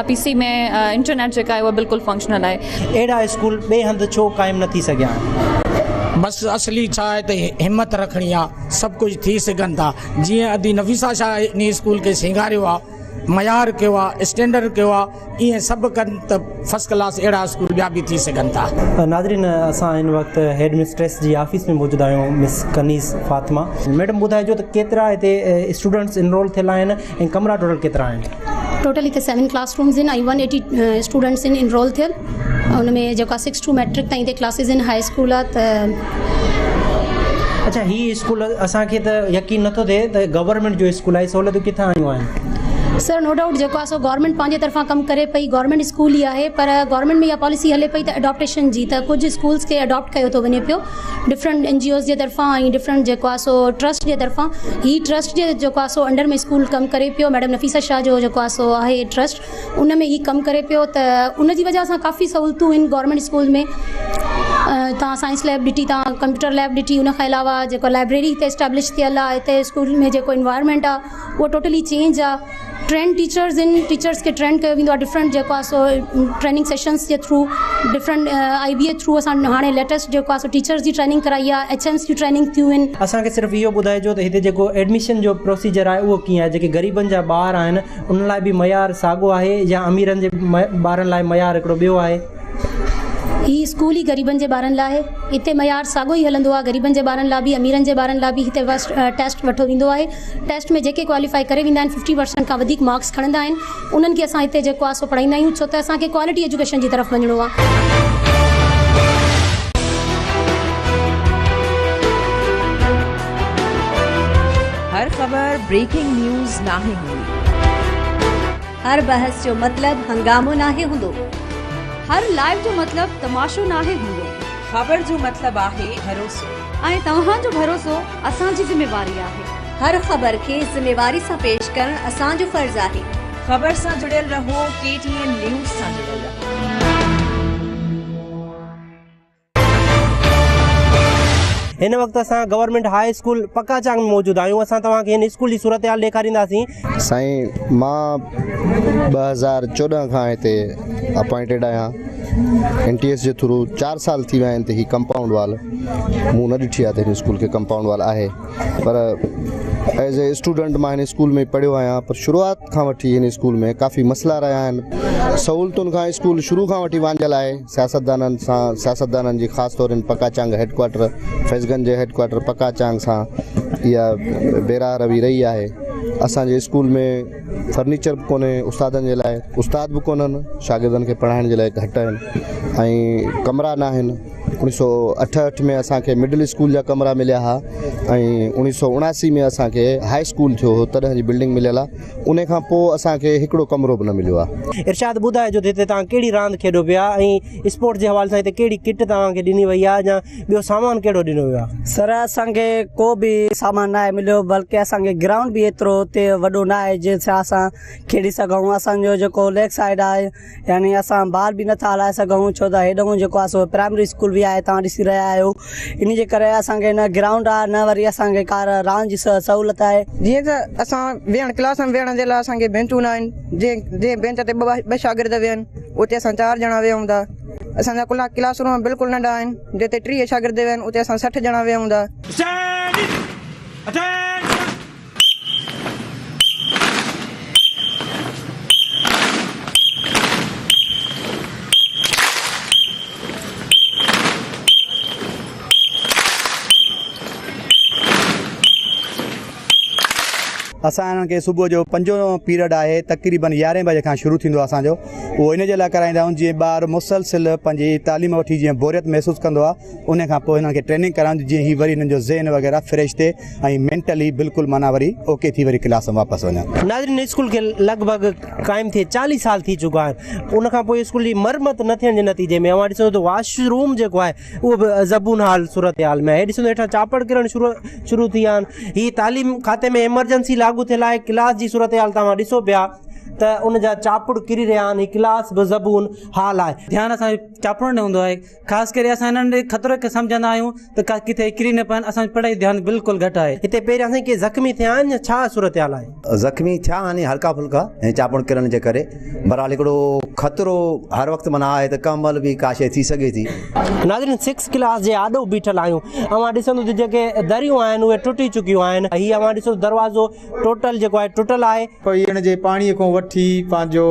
PC में इंटरनेट जेका आहे उहा बिल्कुलु फंक्शनल आहे। अहिड़ा स्कूल ॿिए हंधि छो क़ाइमु न थी सघिया आहिनि? बस असली छा आहे त हिमत रखणी आहे, सभु कुझु थी सघनि था। जीअं अदी नफ़ीसा शाह इन स्कूल खे सिंगारियो आहे, मयार कयो आहे, स्टैंडर्ड कयो आहे, ईअं सभु कनि त फर्स्ट क्लास अहिड़ा स्कूल ॿिया बि थी सघनि था। नाज़रीन, असां हिन वक़्तु हेड मिस्ट्रेस जी ऑफिस में मौजूदु आहियूं, मिस कनीज़ फातिमा। मैडम ॿुधाइजो त केतिरा हिते स्टूडेंट्स इनरोल थियल आहिनि ऐं कमरा टोटल केतिरा आहिनि? टोटल हिते 7 क्लासरूम्स आहिनि ऐं 180 स्टूडेंट्स आहिनि इनरोल थियल। उनमें जेका 6 to मैट्रिक ताईं हिते क्लासिस आहिनि, हाई स्कूल आहे त। अच्छा, हीअ स्कूल असांखे त यकीन नथो थिए त गवर्नमेंट जो स्कूल आहे, सहूलियतूं किथां आयूं आहिनि? सर नो डाउट जेको आहे सो गवर्नमेंट पंहिंजे तरफ़ां कमु करे पई, गवर्नमेंट स्कूल ई आहे, पर गवर्नमेंट में इहा पॉलिसी हले पई त अडॉप्टेशन जी, त कुझु स्कूल्स खे अडॉप्ट कयो थो वञे पियो डिफरेंट NGOs जे तरफ़ां ऐं डिफरेंट जेको आहे सो ट्रस्ट जे तरफ़ां। ही ट्रस्ट जे जेको आहे सो अंडर में स्कूल कमु करे पियो। मैडम नफ़ीसा शाह जो जेको आहे सो आहे ट्रस्ट, उन में ही कमु करे पियो, त उन जी वजह सां काफ़ी सहूलियतूं आहिनि गवर्नमेंट स्कूल में। तव्हां साइंस लैब ॾिठी, तव्हां कंप्यूटर लैब ॾिठी, उन खां अलावा जेको लाइब्रेरी हिते इस्टेब्लिश थियल आहे। हिते स्कूल में जेको इन्वायरमेंट आहे उहो टोटली चेंज आहे। ट्रेंड टीचर्स आहिनि, टीचर्स खे ट्रेंड कयो वेंदो आहे डिफरेंट जेको आहे सो ट्रेनिंग सेशंस जे थ्रू, डिफरेंट IBA थ्रू असां हाणे लेटेस्ट जेको आहे सो टीचर्स जी ट्रेनिंग कराई आहे, HMs जी ट्रेनिंग थियूं आहिनि। असांखे सिर्फ़ु इहो ॿुधाइजो त हिते जेको एडमिशन जो प्रोसीजर आहे उहो कीअं आहे? जेके ग़रीबनि जा ॿार आहिनि उन लाइ बि मयार साॻियो आहे या अमीरनि जे ॿारनि लाइ मयार हिकिड़ो ॿियो आहे? ही स्कूल ई ग़रीबनि जे ॿारनि लाइ आहे। हिते मयार साॻियो ई हलंदो आहे, ग़रीबनि जे ॿारनि लाइ बि अमीरनि जे ॿारनि लाइ बि। हिते टेस्ट वठो वेंदो आहे। टेस्ट में जेके क्वालिफाई करे वेंदा आहिनि, 50% खां वधीक मार्क्स खणंदा आहिनि, उन्हनि खे असां हिते जेको आहे सो पढ़ाईंदा आहियूं, छो त असांखे क्वालिटी एजुकेशन जी तरफ़ वञिणो आहे। हर ख़बर ब्रेकिंग न्यूज़ नाहे हूंदी। हर बहस जो मतलब हंगामो नाहे हूंदो। हर लाइव जो मतलब तमाशो नाहे हूंदो। ख़बर जो मतलब आहे भरोसो, ऐं तव्हांजो भरोसो असांजी ज़िम्मेवारी आहे। हर ख़बर खे ज़िम्मेवारी सां पेश करण असांजो फ़र्ज़ आहे। ख़बर सां जुड़ियल रहो, KTN न्यूज़ सां जुड़ियल रहो। हिन वक़्तु असां गवर्नमेंट हाई स्कूल पकाचांग में मौजूदु आहियूं। असां तव्हांखे हिन स्कूल जी सूरत हाल ॾेखारींदासीं। साईं, मां 2014 खां हिते अपॉइंटेड आहियां। NTS जे थ्रू 4 साल थी विया आहिनि त ही कंपाउंड वाल मूं न ॾिठी आहे त हिन स्कूल खे कंपाउंड वाल आहे, पर एज़ ए स्टूडेंट मां हिन स्कूल में पढ़ियो आहियां। पर शुरूआत खां वठी हिन स्कूल में काफ़ी मसइला रहिया आहिनि। सहूलियतुनि खां स्कूल शुरू खां वठी वांझियल आहे। सियासतदाननि जी ख़ासि तौरु हिन पकाचांग हेडक्वाटर, फैज़गंज जे हेडक्वाटर पकाचांग सां इहा बेराह रवी रही आहे। असांजे स्कूल में फर्नीचर बि कोन्हे उस्तादनि जे लाइ, उस्ताद बि कोन्हनि, शागिर्दनि खे पढ़ाइण जे लाइ घटि आहिनि ऐं कमरा न आहिनि। 1968 में असांखे मिडिल स्कूल जा कमरा मिलिया हुआ ऐं 1979 में असांखे हाई स्कूल थियो हो, तॾहिं जी बिल्डिंग मिलियल आहे। उन खां पोइ असांखे हिकिड़ो कमरो बि न मिलियो आहे। इरशाद ॿुधाइजो त हिते तव्हां कहिड़ी रांदि खेॾो पिया ऐं स्पोर्ट जे हवाले सां हिते कहिड़ी किट तव्हांखे ॾिनी वई आहे या ॿियो सामान कहिड़ो ॾिनो वियो आहे? सर असांखे को बि सामान न आहे मिलियो, बल्कि असांखे ग्राउंड बि एतिरो हुते वॾो न आहे जंहिंसां असां खेॾी सघूं। असांजो जेको लेग साइड आहे यानी असां ॿार बि नथा हलाए सघूं, छो त हेॾो जेको आहे सो प्राइमरी स्कूल बि आहे, तव्हां ॾिसी रहिया आहियो। इन जे करे असांखे न ग्राउंड आहे न वरी असांखे का रांदि जी सहूलियत आहे। जीअं त असां वेहण क्लास में वेहण जे लाइ असांखे बेंचूं न आहिनि। जंहिं बेंच ते ॿ शागिर्द वेहनि उते असां 4 ॼणा वेहूं था। असांजा क्लासरूम बिल्कुलु नंढा आहिनि, जिते 30 शागिर्द वेहनि उते असां 60 ॼणा वेहूं था। असां हिननि खे सुबुह जो 5 पीरियड आहे, तक़रीबन 11 बजे खां शुरू थींदो आहे असांजो। उहो इन जे लाइ कराईंदा आहियूं जीअं ॿार मुसलसिल पंहिंजी तालीम वठी जीअं बोरियत महसूसु कंदो आहे, उन खां पोइ हिननि खे ट्रेनिंग कराईंदी जीअं ही वरी हिननि जो ज़हन वग़ैरह फ्रेश थिए ऐं मेंटली बिल्कुलु माना वरी ओके थी वरी क्लास में वापसि वञनि। नाज़रीन, स्कूल खे लॻभॻि क़ाइमु थिए 40 साल थी चुका आहिनि। उन खां पोइ स्कूल जी मरमत न थियण जे नतीजे में अवां ॾिसो त वॉशरूम जेको आहे उहो बि ज़बून हाल सूरत हाल में आहे। ॾिसो हेठां चापड़ किरण शुरू थी विया आहिनि। हीअ तालीम खाते में एमरजेंसी लागू थियल आहे। क्लास जी सूरत हाल तव्हां ॾिसो पिया त उन जा चापड़ किरी रहिया आहिनि। क्लास बि ज़बून हाल आहे। ध्यानु असां चापड़ न हूंदो आहे, ख़ासि करे असां हिननि ख़तरे खे सम्झंदा आहियूं त किथे किरी न पवनि। असांजी पढ़ाई ध्यानु बिल्कुलु घटि आहे। हिते पहिरियां साईं के ज़ख़्मी थिया आहिनि या छा सूरत हाल आहे? ज़ख़्मी थिया आहिनि हल्का फुल्का ऐं चापड़ किरण जे करे, बहरहाल हिकिड़ो ख़तरो हर वक़्तु माना आहे त कंहिं महिल बि का शइ थी सघे थी। नाज़रीन, 6 क्लास जे आॾो बीठल आहियूं। अवां ॾिसंदो त जेके दरियूं आहिनि उहे टुटी चुकियूं आहिनि। हीअ अवां ॾिसो दरवाज़ो टोटल जेको आहे टुटल आहे। पीअण जे पाणीअ खां वठी पंहिंजो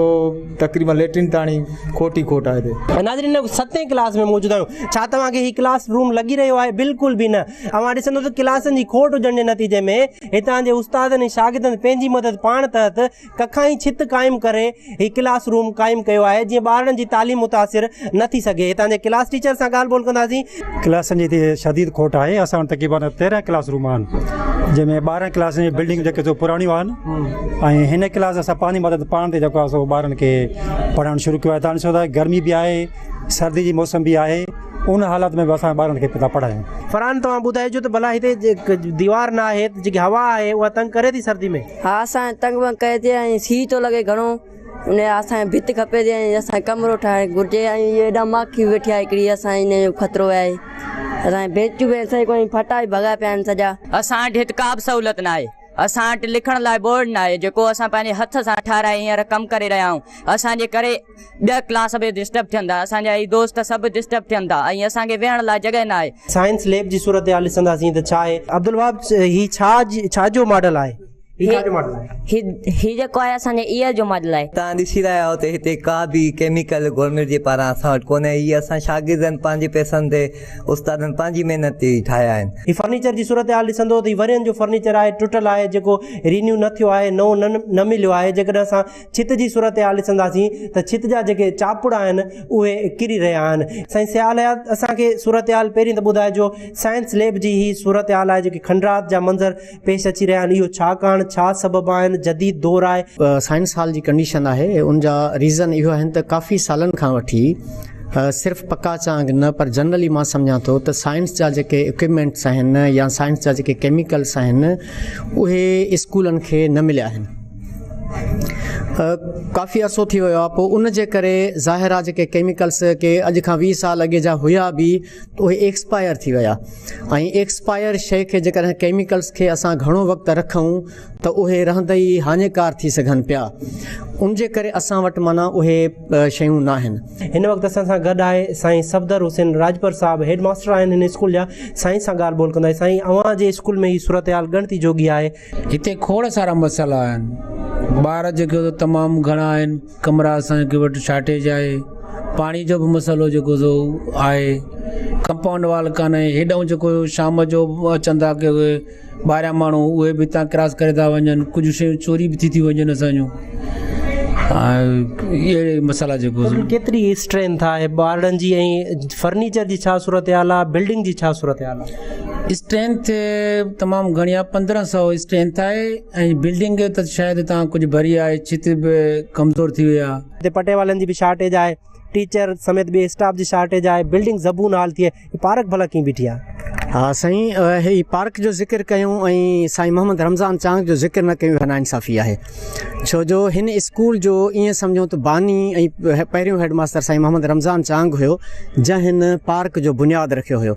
तक़रीबन लेट्रिन ताणी खोटी खोट आहे हिते। नाज़रीन, 7 क्लास में मौजूद आहियूं। छा तव्हांखे ही क्लास रूम लॻी रहियो आहे? बिल्कुलु बि न। अवां ॾिसंदो त क्लासनि जी खोट हुजण जे नतीजे में हितां जे उस्तादनि ऐं शागिर्दनि पंहिंजी मदद पाण तहत कखां ई छित क़ाइमु करे ही क्लास रूम क़ाइमु कयो आहे जीअं ॿारनि जी तालीम मुतासिर न थी सघे। हितां जे क्लास टीचर सां ॻाल्हि ॿोल कंदासीं। क्लासनि जी शदीद खोट आहे। असां वटि तक़रीबन 13 क्लास रूम आहिनि, जंहिंमें 12 क्लास जी बिल्डिंग जेके जो पुराणियूं आहिनि ऐं हिन क्लास असां पंहिंजी मदद पाण ते जेको आहे सो ॿारनि खे पढ़ाइणु शुरू कयो आहे। तव्हां ॾिसो था गर्मी बि आहे, सर्दी जी मौसम बि आहे, उन हालात में बि असां ॿारनि खे पिता पढ़ायूं। फरहान, तव्हां ॿुधाइजो त भला हिते दीवार न आहे, जेकी हवा आहे उहा तंग करे थी सर्दी में? हा, असां तंग वंग करे थी ऐं सीउ थो लॻे घणो। उन असांखे भित खपे थी ऐं असांखे कमिरो ठाहिणु घुरिजे ऐं इहे हेॾा माखी वेठी आहे हिकिड़ी, असां इन जो ख़तरो आहे। असांजे बेंचूं बि असांखे कोई फटा बि भॻा पिया आहिनि सॼा। असां वटि हिते का बि सहूलियत न आहे। असां वटि लिखण लाइ बोर्ड न आहे जेको असां पंहिंजे हथ सां ठाराए हींअर कमु करे रहिया आहियूं। असांजे करे 2 क्लास बि डिस्टर्ब थियनि था, असांजा ई दोस्त सभु डिस्टर्ब थियनि था ऐं असांखे वेहण लाइ जॻह न आहे। साइंस लैब जी सूरत हाल ॾिसंदासीं त छा आहे। अब्दुल वहाब, ही छा जो मॉडल आहे? ही जेको आहे असांजे ईयर जो मॉडल आहे। तव्हां ॾिसी रहिया आहियो त हिते का बि केमिकल गवर्नमेंट जे पारां असां वटि कोन्हे। हीअ असां शागिर्दनि पंहिंजे पैसनि ते, उस्तादनि पंहिंजी महिनत ते ठाहिया आहिनि। ही फर्नीचर जी सूरत हाल ॾिसंदो त वरियनि जो फर्नीचर आहे, टुटल आहे, जेको रिन्यू न थियो आहे, नओं न मिलियो आहे। जेकॾहिं असां छित जी सूरत हाल ॾिसंदासीं त छित जा जेके चापड़ आहिनि उहे किरी रहिया आहिनि। साईं सियाल असांखे सूरत हाल पहिरीं त ॿुधाइजो। साइंस लैब जी ही सूरत हाल आहे, जेके खंडरात जा मंज़र पेश अची रहिया आहिनि। इहो छाकाणि, छा सबबु आहिनि? जदीद दौर आहे। साइंस हॉल जी कंडीशन आहे, उन जा रीज़न इहो आहिनि त काफ़ी सालनि खां वठी सिर्फ़ु पका चांग न पर जनरली मां सम्झां थो त साइंस जा जेके इक्विपमेंट्स आहिनि या साइंस जा जेके केमिकल्स आहिनि उहे स्कूलनि खे न मिलिया आहिनि। काफ़ी अरसो थी वियो आहे, पोइ उन जे करे ज़ाहिर आहे जेके केमिकल्स के अॼु खां 20 साल अॻे जा हुया बि उहे एक्सपायर थी विया ऐं एक्सपायर शइ खे जेकॾहिं केमिकल्स खे असां घणो वक़्तु रखूं त उहे रहंदे ई हानिकार थी सघनि पिया। उन जे करे असां वटि माना उहे शयूं न आहिनि। हिन वक़्तु असां सां गॾु आहे साईं सफदर हुसैन राजपर साहिबु, हेड मास्टर आहिनि हिन स्कूल जा। साईं सां ॻाल्हि ॿोल कंदा। साईं, अव्हां जे स्कूल में ही सूरत हाल गणती जोगी आहे? हिते खोड़ सारा मसइला आहिनि। ॿार जेके तमामु घणा आहिनि, कमरा असांखे वटि शॉर्टेज आहे, पाणी जो बि मसइलो जेको आहे, कंपाउंड वाल कान्हे। हेॾां जेको शाम जो अचनि था की उहे ॿाहिरियां माण्हू उहे बि हितां क्रॉस करे था वञनि, कुझु शयूं चोरी बि थी वञनि असांजूं। ये मसाला जेको केतिरी स्ट्रेंथ आहे ॿारनि जी ऐं फर्नीचर जी छा सूरत हाल आहे बिल्डिंग जी छा सूरत हाल आहे स्ट्रेंथ तमामु घणी आहे 1500 स्ट्रेंथ आहे ऐं बिल्डिंग त शायदि तव्हां कुझु भरी आहे छित बि कमज़ोर थी वई आहे हिते पटे वालनि जी बि शार्टेज आहे टीचर समेत ॿिए स्टाफ जी शार्टेज आहे बिल्डिंग ज़बून हाल थी आहे पार्क भला कीअं बीठी आहे हाँ साईं ही पार्क जो ज़िक्र कयूं ऐं साईं मोहम्मद रमज़ान चांग जो ज़िक्र न कयूं नाइंसाफ़ी आहे छो जो हिन स्कूल जो ईअं सम्झो त बानी ऐं पहिरियों हेडमास्टर साईं मोहम्मद रमज़ान चांग हुयो जंहिं हिन पार्क जो बुनियादु रखियो हुयो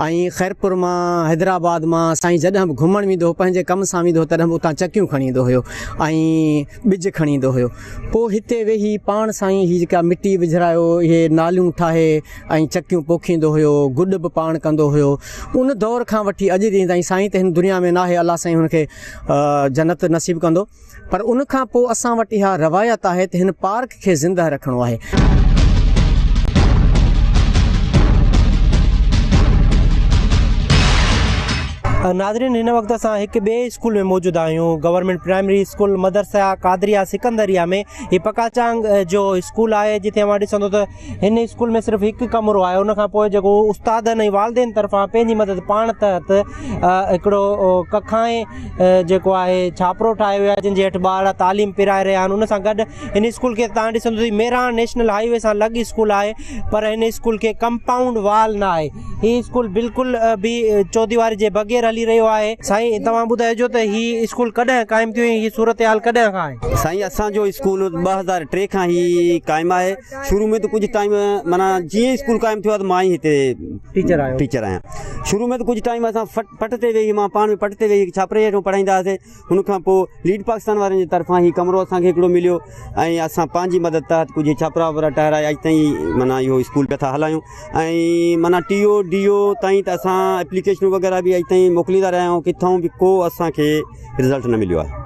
ऐं ख़ैरपुर मां हैदराबाद मां साईं जॾहिं बि घुमणु वेंदो पंहिंजे कम सां वेंदो तॾहिं बि उतां चकियूं खणी ईंदो हुयो ऐं ॿिज खणी ईंदो हुयो पोइ हिते वेही पाण साईं ही जेका मिटी विझरायो इहे नालियूं ठाहे ऐं चकियूं पोखींदो हुयो गुॾ बि पाण कंदो हुयो उन दौर खां वठी अॼु ॾींहं ताईं साईं त हिन दुनिया में न आहे अलाह साईं हुनखे जन्नत नसीब कंदो पर उन खां पोइ असां वटि इहा रवायत आहे त हिन पार्क खे ज़िंदा रखिणो आहे नाज़रीन हिन वक़्तु असां हिकु ॿिए स्कूल में मौजूदु आहियूं गवर्नमेंट प्राइमरी स्कूल मदरसा कादरिया सिकंदरिया में ही पकाचांग जो स्कूल आहे जिते मां ॾिसंदो त हिन स्कूल में सिर्फ़ु हिकु कमरो आहे उनखां पोइ जेको उस्तादनि ऐं वालदेन तरफ़ां पंहिंजी मदद पाण तहत हिकिड़ो कखाए जेको आहे छापरो ठाहियो वियो आहे जंहिंजे हेठि ॿार तालीम पिराए रहिया आहिनि उन सां गॾु हिन स्कूल खे तव्हां ॾिसंदो त मेरान नेशनल हाईवे सां लॻी स्कूल आहे पर हिन स्कूल खे कंपाउंड वाल न आहे हीउ स्कूल बिल्कुलु बि चौदीवारी जे बग़ैर हली रहियो आहे साईं तव्हां ॿुधाइजो त ही स्कूल कॾहिं क़ाइमु थियो ही सूरत हाल कॾहिं खां आहे साईं असांजो स्कूल 2003 खां ही क़ाइमु आहे शुरू में त कुझु टाइम माना जीअं स्कूल क़ाइमु थियो आहे त मां ई हिते टीचर आहियां शुरू में त कुझु टाइम असां पट ते वेही मां पाण में पट ते वेही छापरे हेठो पढ़ाईंदा हुआसीं हुन खां पोइ लीड पाकिस्तान वारनि जे तरफ़ां ही कमरो असांखे हिकिड़ो मिलियो ऐं असां पंहिंजी मदद तहत कुझु छापरा वपरा ठाहिराए अॼु ताईं माना इहो स्कूल पिया था हलायूं ऐं माना टीओ डीओ ताईं त असां एप्लीकेशन वग़ैरह बि अॼु ताईं मोकिलींदा रहिया आहियूं किथां बि को असांखे रिज़ल्ट न मिलियो आहे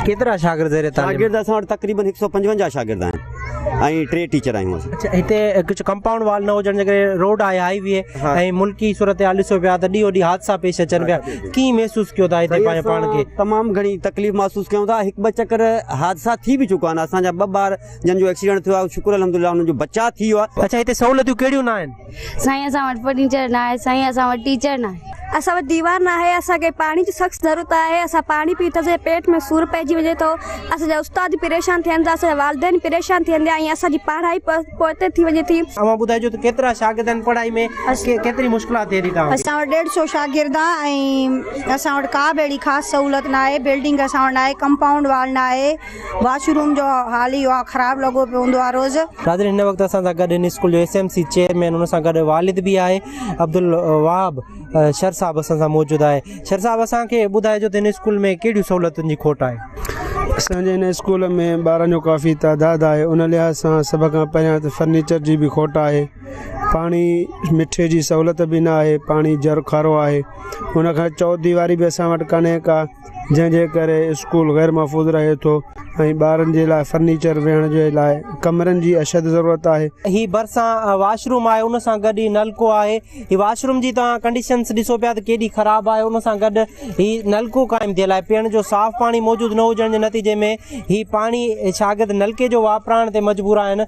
केतिरा शागिर्द असां वटि तक़रीबन 155 शागिर्द आहिनि ऐं 3 टीचर आहियूं असां अच्छा हिते कुझु कंपाउंड वाल न हुजण जे करे रोड आहे हाईवे ऐं मुल्की सूरत हाल ॾिसो पिया त ॾींहों ॾींहुं हादसा पेश अचनि पिया कीअं महसूसु कयो था हिते पंहिंजे पाण खे तमामु घणी तकलीफ़ महसूसु कयूं था हिकु ॿ चकर हादसा थी बि चुका आहिनि असांजा 2 ॿार जंहिंजो एक्सीडेंट थियो आहे शुक्र अल्हम्दुलिल्लाह हुननि जो बचाव थी वियो आहे अच्छा हिते सहूलियतूं कहिड़ियूं न आहिनि साईं असां वटि फर्नीचर न आहे साईं असां वटि टीचर न आहे असां वटि दीवार न आहे असांखे पाणी जी सख़्त ज़रूरत आहे असां पाणी पी त असांजे पेट में सूर पइजी वञे थो असांजा उस्ताद परेशान थियनि था असांजा वालिदैन परेशान थियनि था ऐं असांजी पढ़ाई पोइते थी वञे थी अवां ॿुधाइजो त केतिरा शागिर्द आहिनि पढ़ाई में केतिरी मुश्किलात थिए थी तव्हां असां वटि 150 शागिर्द आहे ऐं असां वटि का बि अहिड़ी ख़ासि सहूलियत न आहे बिल्डिंग असां वटि न आहे कंपाउंड वाल न आहे वॉशरूम जो हाल इहो आहे ख़राबु लॻो पियो हूंदो आहे रोज़ नाज़रीन हिन वक़्तु असां सां गॾु हिन स्कूल जो SMC चेयरमैन हुन सां गॾु वालिद बि आहे अब्दुल वहाब शर साहब असां सां मौजूदु आहे शर साहब असांखे ॿुधाइजो त हिन स्कूल में कहिड़ियूं सहूलियतुनि जी खोट आहे असांजे हिन स्कूल में ॿारनि जो काफ़ी तइदाद आहे उन लिहाज़ सां सभ खां पहिरियां त फर्नीचर जी बि खोट आहे पाणी मिठे जी सहूलियत बि न आहे पाणी जर खारो आहे हुन खां चौदीवारी बि असां वटि कान्हे का जंहिंजे करे स्कूल गैर महफ़ूज़ रहे थो ऐं ॿारनि जे लाइ फर्नीचर वेहण जे लाइ कमरनि जी अशद ज़रूरत आहे ही भरिसां वॉशरूम आहे उन सां गॾु ई नलको आहे ही वॉशरूम जी तव्हां कंडीशन्स ॾिसो पिया त केॾी ख़राबु आहे उन सां गॾु ही नलको क़ाइमु थियल आहे पीअण जो साफ़ु पाणी मौजूदु न हुजण जे नतीजे में ही पाणी शागिर्द नलके जो वापराइण ते मजबूर आहिनि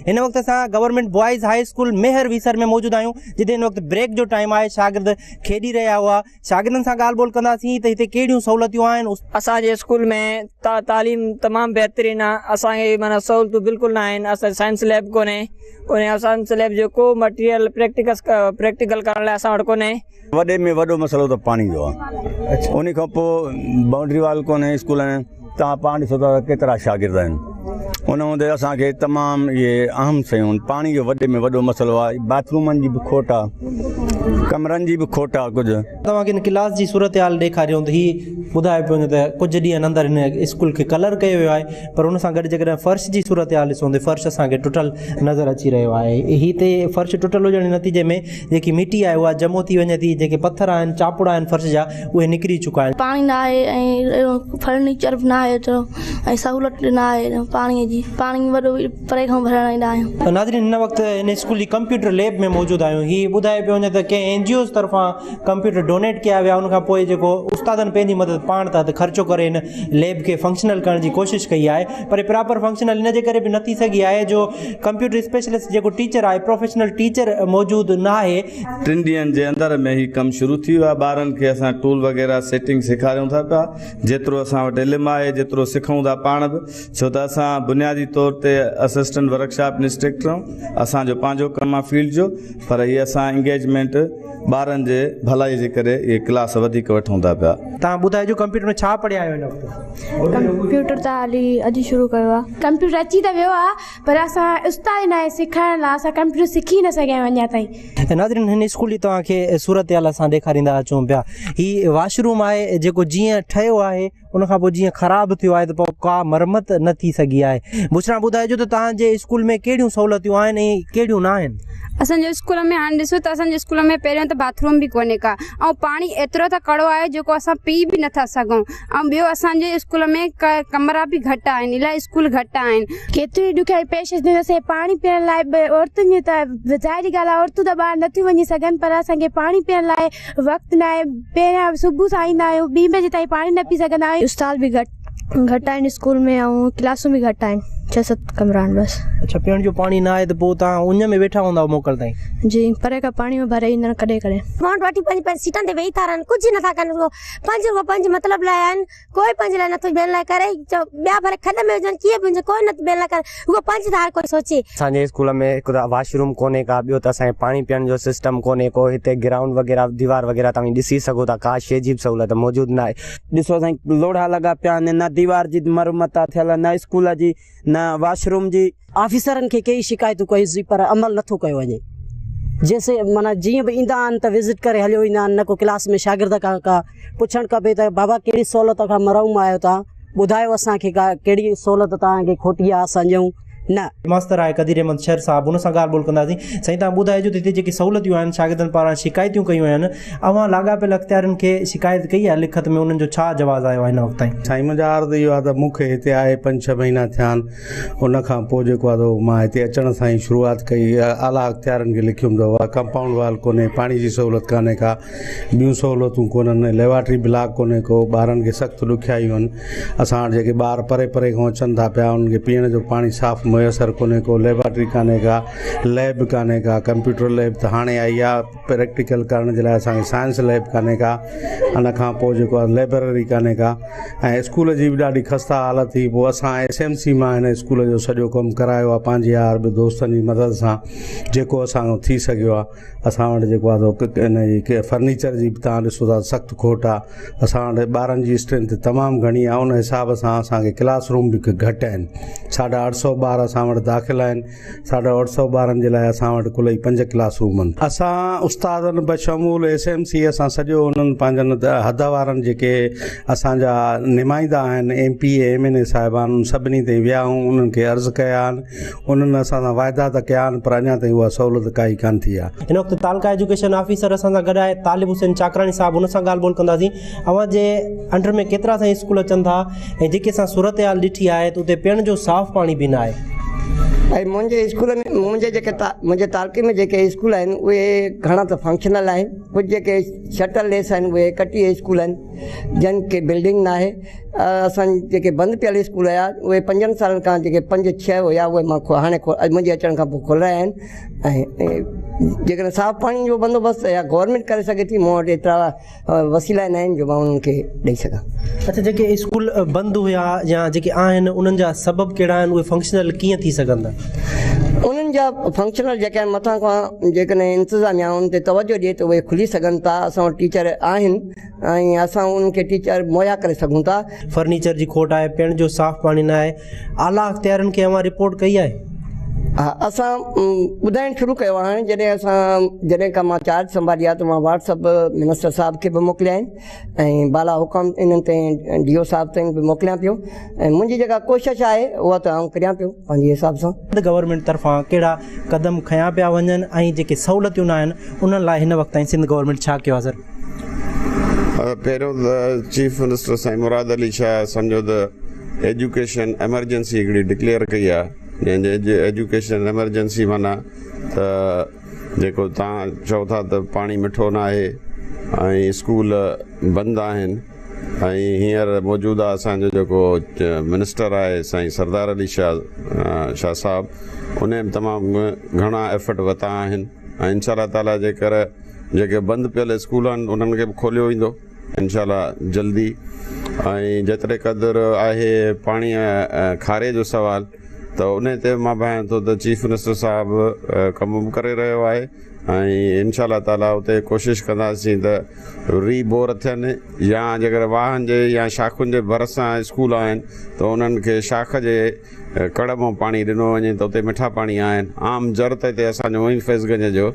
हिन वक़्तु असां गवर्नमेंट बॉयज़ हाई स्कूल मेहर वीसर में मौजूदु आहियूं जिते हिन वक़्तु ब्रेक जो टाइम आहे शागिर्द खेॾी रहिया हुआ शागिर्दनि सां ॻाल्हि ॿोल कंदासीं त हिते कहिड़ियूं सहूलियतूं आहिनि असांजे स्कूल में तालीम तमामु बहितरीनु आहे असांखे माना सहूलियतूं बिल्कुलु न आहिनि असां साइंस लैब कोन्हे उन साइंस लैब जो को मटीरियल प्रैक्टिकल करण लाइ असां वटि कोन्हे वॾे में वॾो मसइलो त पाणी जो आहे उन खां पोइ बाउंड्री वाल कोन्हे स्कूल में तव्हां पाण ॾिसो था केतिरा शागिर्द आहिनि उन हूंदे असांखे तमामु इहे अहम शयूं पाणी जो वॾे में वॾो मसइलो आहे बाथरूमनि जी बि खोट आहे कमरनि जी बि खोट आहे कुझु। तव्हांखे हिन क्लास जी सूरत हाल ॾेखारियूं त हीअ ॿुधाए पियो त कुझु ॾींहंनि अंदरि हिन स्कूल खे कलर कयो वियो आहे, पर हुन सां गॾु जेकॾहिं फर्श जी सूरत हाल ॾिसूं त फर्श असांखे टुटल नज़र अची रहियो आहे। हीअ ते फर्श टुटल हुजण जे नतीजे में जेकी मिटी आहे उहा जमो थी वञे थी, जेके पथर आहिनि चापुड़ा आहिनि फर्श जा उहे निकिरी चुका आहिनि। पाणी न आहे ऐं फर्नीचर बि न आहे एतिरो ऐं सहूलियत न आहे पाणीअ जी, पाणी वॾो परे खां भरण ईंदा आहियूं। नाज़रीन, हिन वक़्तु हिन स्कूल जी कंप्यूटर लैब में मौजूदु आहियूं। हीअ ॿुधाए पियो वञे त कंहिं NGOs तरफ़ां कंप्यूटर डोनेट कया विया, उनखां पोइ जेको उस्तादनि पंहिंजी मदद पाण था त ख़र्चो करे हिन लैब खे फंक्शनल करण जी कोशिशि कई आहे, पर प्रॉपर फंक्शनल इन जे करे बि न थी सघी आहे जो कंप्यूटर स्पेशलिस्ट जेको टीचर आहे, प्रोफेशनल टीचर मौजूदु न आहे। 3 ॾींहंनि जे अंदरि में ही कमु शुरू थी वियो आहे। ॿारनि खे असां टूल वग़ैरह सेटिंग सेखारियूं था पिया, जेतिरो असां वटि इल्मु आहे जेतिरो सिखूं था पाण बि, छो त असां बुनियादी तौर ते असिस्टेंट वर्कशॉप इंस्ट्रक्टर आहियूं। असांजो पंहिंजो कमु आहे फील्ड जो, पर हीअ असां इंगेजमेंट ॿारनि जे भलाई जे करे इहे क्लास वधीक वठूं था पिया। तव्हां ॿुधाइजो कंप्यूटर में छा पढ़िया आहियो हिन वक़्तु? कंप्यूटर त हाली अॼु शुरू कयो आहे। कंप्यूटर अची त वियो आहे, पर असां उस्ताद न आहे सिखाइण लाइ, असां कंप्यूटर सिखी न सघिया अञा ताईं। नाज़रीन, हिन स्कूल जी तव्हांखे सूरत हाल असां ॾेखारींदा अचूं पिया। हीअ वॉशरूम आहे जेको जीअं ठहियो आहे उनखां पोइ जीअं ख़राबु थियो आहे त पोइ का मरमत न थी सघी आहे। बुशरा, ॿुधाइजो त तव्हांजे स्कूल में कहिड़ियूं सहूलियतूं आहिनि ऐं कहिड़ियूं न आहिनि? असांजे स्कूल में हाणे ॾिसो त असांजे स्कूल में पहिरियों त बाथरूम बि कोन्हे का, ऐं पाणी एतिरो त कड़ो आहे जेको असां पी बि नथा सघूं, ऐं ॿियो असांजे स्कूल में कमरा बि घटि आहिनि, इलाही स्कूल घटि आहिनि। केतिरी ॾुखियाई पेश ॾिनोसीं पाणी पीअण लाइ औरतुनि जी त ज़ाहिरी ॻाल्हि आहे, औरतूं त ॿाहिरि नथियूं वञी सघनि, पर असांखे पाणी पीअण लाइ वक़्तु न आहे। पहिरियां सुबुह सां ईंदा आहियूं, 2 बजे ताईं पाणी न पी सघंदा आहियूं। उस्ताद बि घटि आहिनि स्कूल में, ऐं क्लासूं बि घटि आहिनि, 6-7 कमरा आहिनि बसि। अच्छा, पीअण जो पाणी न आहे त पोइ तव्हां उन में वेठा हूंदा मोकल ताईं? जी, परे खां पाणी में भरे ईंदा कॾहिं कॾहिं। अमाउंट वठी पंहिंजी सीटनि ते वेही था रहनि, कुझु नथा कनि, पंहिंजे मतिलब लाइ आहिनि, कोई पंहिंजे लाइ नथो ॿियनि लाइ करे। ॿिया भले खॾ में हुजनि कीअं बि हुजे, कोई नथो ॿियनि लाइ करे, उहो पंहिंजे हर कोई सोचे। असांजे स्कूल में हिकु वॉशरूम कोन्हे का, ॿियो त असांखे पाणी पीअण जो सिस्टम कोन्हे को, हिते ग्राउंड वग़ैरह दीवार वग़ैरह तव्हां ॾिसी सघो था, का शइ जी बि सहूलियत मौजूदु न आहे। ॾिसो असांखे लोढ़ा लॻा पिया आहिनि, न दीवार जी मरम्मत आहे थियल, न स्कूल जी, न वॉशरूम जी। ऑफिसरनि खे कई शिकायतूं कईसीं पर अमल नथो कयो वञे। जैसे माना जीअं बि ईंदा आहिनि त विज़िट करे हलियो ईंदा आहिनि, न को क्लास में शागिर्द का पुछणु खपे त बाबा कहिड़ी सहूलियत खां मरहूम आहियो तव्हां, ॿुधायो असांखे का कहिड़ी सहूलियत तव्हांखे खोटी आहे असांजूं न। मास्तर आहे कदीर अहमद शर साहब, हुन सां ॻाल्हि ॿोल कंदासीं। साईं, तव्हां ॿुधाइजो त हिते जेकी सहूलियतूं आहिनि शागिर्दनि पारां शिकायतूं कयूं आहिनि, अवां लाॻापियल अख़्तियारनि खे शिकायत कई आहे लिखत में, उन्हनि जो छा जवाबु आयो आहे हिन वक़्त ताईं? साईं, मुंहिंजो अर्ज़ु इहो आहे त मूंखे हिते आहे 5-6 महीना थिया आहिनि, उनखां पोइ जेको आहे मां हिते अचण सां ई शुरूआति कई। आला अख़्तियारनि खे लिखियुमि त उहा कंपाउंड वाल कोन्हे, पाणी जी सहूलियत कान्हे का, ॿियूं सहूलियतूं कोन्हनि, लेबॉरेटरी ब्लॉक कोन्हे को, ॿारनि खे सख़्तु ॾुखियायूं आहिनि। असां वटि जेके ॿार परे परे खां अचनि था पिया, उन्हनि खे पीअण जो पाणी साफ़ु मुयसरु कोन्हे को, लेबॉरेटरी कान्हे का, लैब कान्हे का, कंप्यूटर लैब त हाणे आई आहे, प्रैक्टिकल करण जे लाइ असांखे साइंस लैब कान्हे का, उन खां पोइ जेको आहे लाइब्रेरी कान्हे का, ऐं स्कूल जी बि ॾाढी खस्ता हालत थी। पोइ असां SMC मां हिन स्कूल जो सॼो कमु करायो आहे पंहिंजे यार ॿियो दोस्तनि जी मदद सां, जेको असांजो थी सघियो आहे। असां वटि जेको आहे हिन जी फर्नीचर जी बि तव्हां ॾिसो था सख़्तु खोट आहे। असां वटि ॿारनि जी स्ट्रेंथ तमामु घणी आहे, उन हिसाब सां असांखे क्लासरूम बि घटि आहिनि। 850 ॿार असां वटि दाख़िल आहिनि, 850 ॿारनि जे लाइ असां वटि कुल 5 क्लासरूम आहिनि। असां उस्तादनि बशमूल SMC असां सॼो उन्हनि पंहिंजनि हद वारनि जेके असांजा नुमाइंदा आहिनि, MP MNA साहिबान, सभिनी ते विया आहियूं, उन्हनि खे अर्ज़ु कया आहिनि, उन्हनि असां सां वाइदा त कया आहिनि, पर अञा ताईं उहा सहूलियत काई कान थी आहे। हिन वक़्तु तालका एजुकेशन ऑफिसर असां सां गॾु आहे तालिब हुसैन चाकरानी साहब, हुन सां ॻाल्हि ॿोल कंदासीं। अवां जे अंडर में केतिरा साईं स्कूल अचनि था, ऐं जेके असां सूरत हाल ॾिठी आहे त उते पीअण जो साफ़ु पाणी बि न आहे। ऐं मुंहिंजे स्कूल में मुंहिंजे तालके में जेके स्कूल आहिनि उहे घणा त फंक्शनल आहिनि, कुझु जेके शटल लेस आहिनि उहे कटी स्कूल आहिनि जिन खे बिल्डिंग न आहे। असां जेके बंदि पियल स्कूल हुया उहे 5 सालनि खां जेके 5-6 हुया उहे मां हाणे मुंहिंजे अचण खां पोइ खोलाया आहिनि। ऐं जेकॾहिं साफ़ु पाणी जो बंदोबस्तु या गवर्नमेंट करे सघे थी, मूं वटि एतिरा वसीला न आहिनि जो मां उन्हनि खे ॾेई सघां। अच्छा, जेके स्कूल बंदि हुया या जेके आहिनि उन्हनि जा सबब कहिड़ा आहिनि, उहे फंक्शनल कीअं थी सघंदा? उन्हनि जा फंक्शनल जेके आहिनि मथां खां जेकॾहिं इंतिज़ामिया उन ते तवजो ॾिए त उहे खुली सघनि था। असां वटि टीचर आहिनि ऐं असां उन्हनि खे टीचर मुहैया करे सघूं था। फर्नीचर जी खोट आहे, पीअण जो साफ़ु पाणी न आहे। आला अख़्तियारनि खे अवां रिपोर्ट कई आहे? हाँ असां ॿुधाइणु शुरू कयो आहे जॾहिं खां मां चार्ज संभाली आहे त मां व्हाट्सअप मिनिस्टर साहब खे बि मोकिलिया आहिनि ऐं बाला हुकम इन्हनि ते DO साहब ताईं बि मोकिलियां पियो ऐं मुंहिंजी जेका कोशिशि आहे उहा त आउं करियां पियो पंहिंजे हिसाब सां। गवर्नमेंट तरफ़ां कहिड़ा क़दम खयां पिया वञनि ऐं जेके सहूलियतूं न आहिनि उन्हनि लाइ हिन वक़्त ताईं सिंध गवर्नमेंट छा कयो आहे सर? पहिरियों त चीफ मिनिस्टर साईं मुराद अली शाह सम्झो त एजुकेशन एमरजेंसी हिकिड़ी डिक्लेयर कई आहे, जंहिंजे एजुकेशन एमरजेंसी माना त जेको तव्हां चओ था त पाणी मिठो न आहे ऐं स्कूल बंदि आहिनि ऐं हींअर मौजूदा असांजो जेको मिनिस्टर आहे साईं सरदार अली शाह साहब उन तमामु घणा एफर्ट वरिता आहिनि ऐं इंशाअल्लाह ताला जेकर जेके बंदि पियल स्कूल आहिनि उन्हनि खे बि खोलियो वेंदो इंशाअल्लाह जल्दी। ऐं जेतिरे क़दुरु आहे पाणीअ खारे जो सुवाल त उन ते मां भायां थो त चीफ मिनिस्टर साहब कमु करे रहियो आहे ऐं इंशाअल्लाह ताला उते कोशिशि कंदासीं त रीबोर थियनि या जेकर वाहन जे या शाखुनि जे भरिसां स्कूल आहिनि त उन्हनि खे शाख जे कड़ मां पाणी ॾिनो वञे त उते मिठा पाणी आहिनि। आम ज़रूरत ते असांजो उहो फैज़गंज जो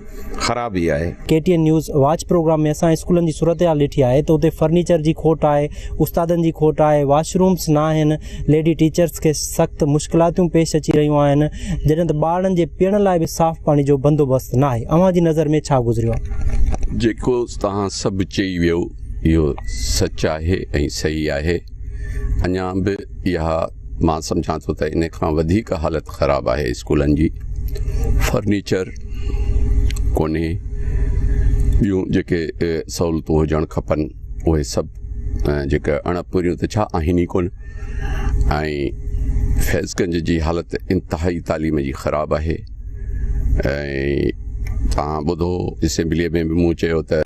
ख़राबी आहे। KTN न्यूज़ वॉच प्रोग्राम में असां स्कूलनि जी सूरत हाल ॾिठी आहे त उते फर्नीचर जी खोट आहे, उस्तादनि जी खोट आहे, वॉशरूम्स न आहिनि, लेडी टीचर्स खे सख़्तु मुश्किलातूं पेश अची रहियूं आहिनि, जॾहिं त ॿारनि जे पीअण लाइ बि साफ़ पाणी जो बंदोबस्तु न आहे। अव्हां जी नज़र में छा गुज़रियो आहे? जेको तव्हां सभु चई वियो इहो सच आहे ऐं सही आहे। अञा बि इहा मां सम्झां थो त इन खां वधीक हालत ख़राबु आहे स्कूलनि जी। फर्नीचर कोन्हे, ॿियूं जेके सहूलियतूं हुजणु खपनि उहे सभु जेके अणपूरियूं त छा आहिनि ई कोन। ऐं फैज़गंज जी हालत इंतिहाई तालीम जी ख़राबु आहे। ऐं तव्हां ॿुधो असेंबलीअ में बि मूं चयो त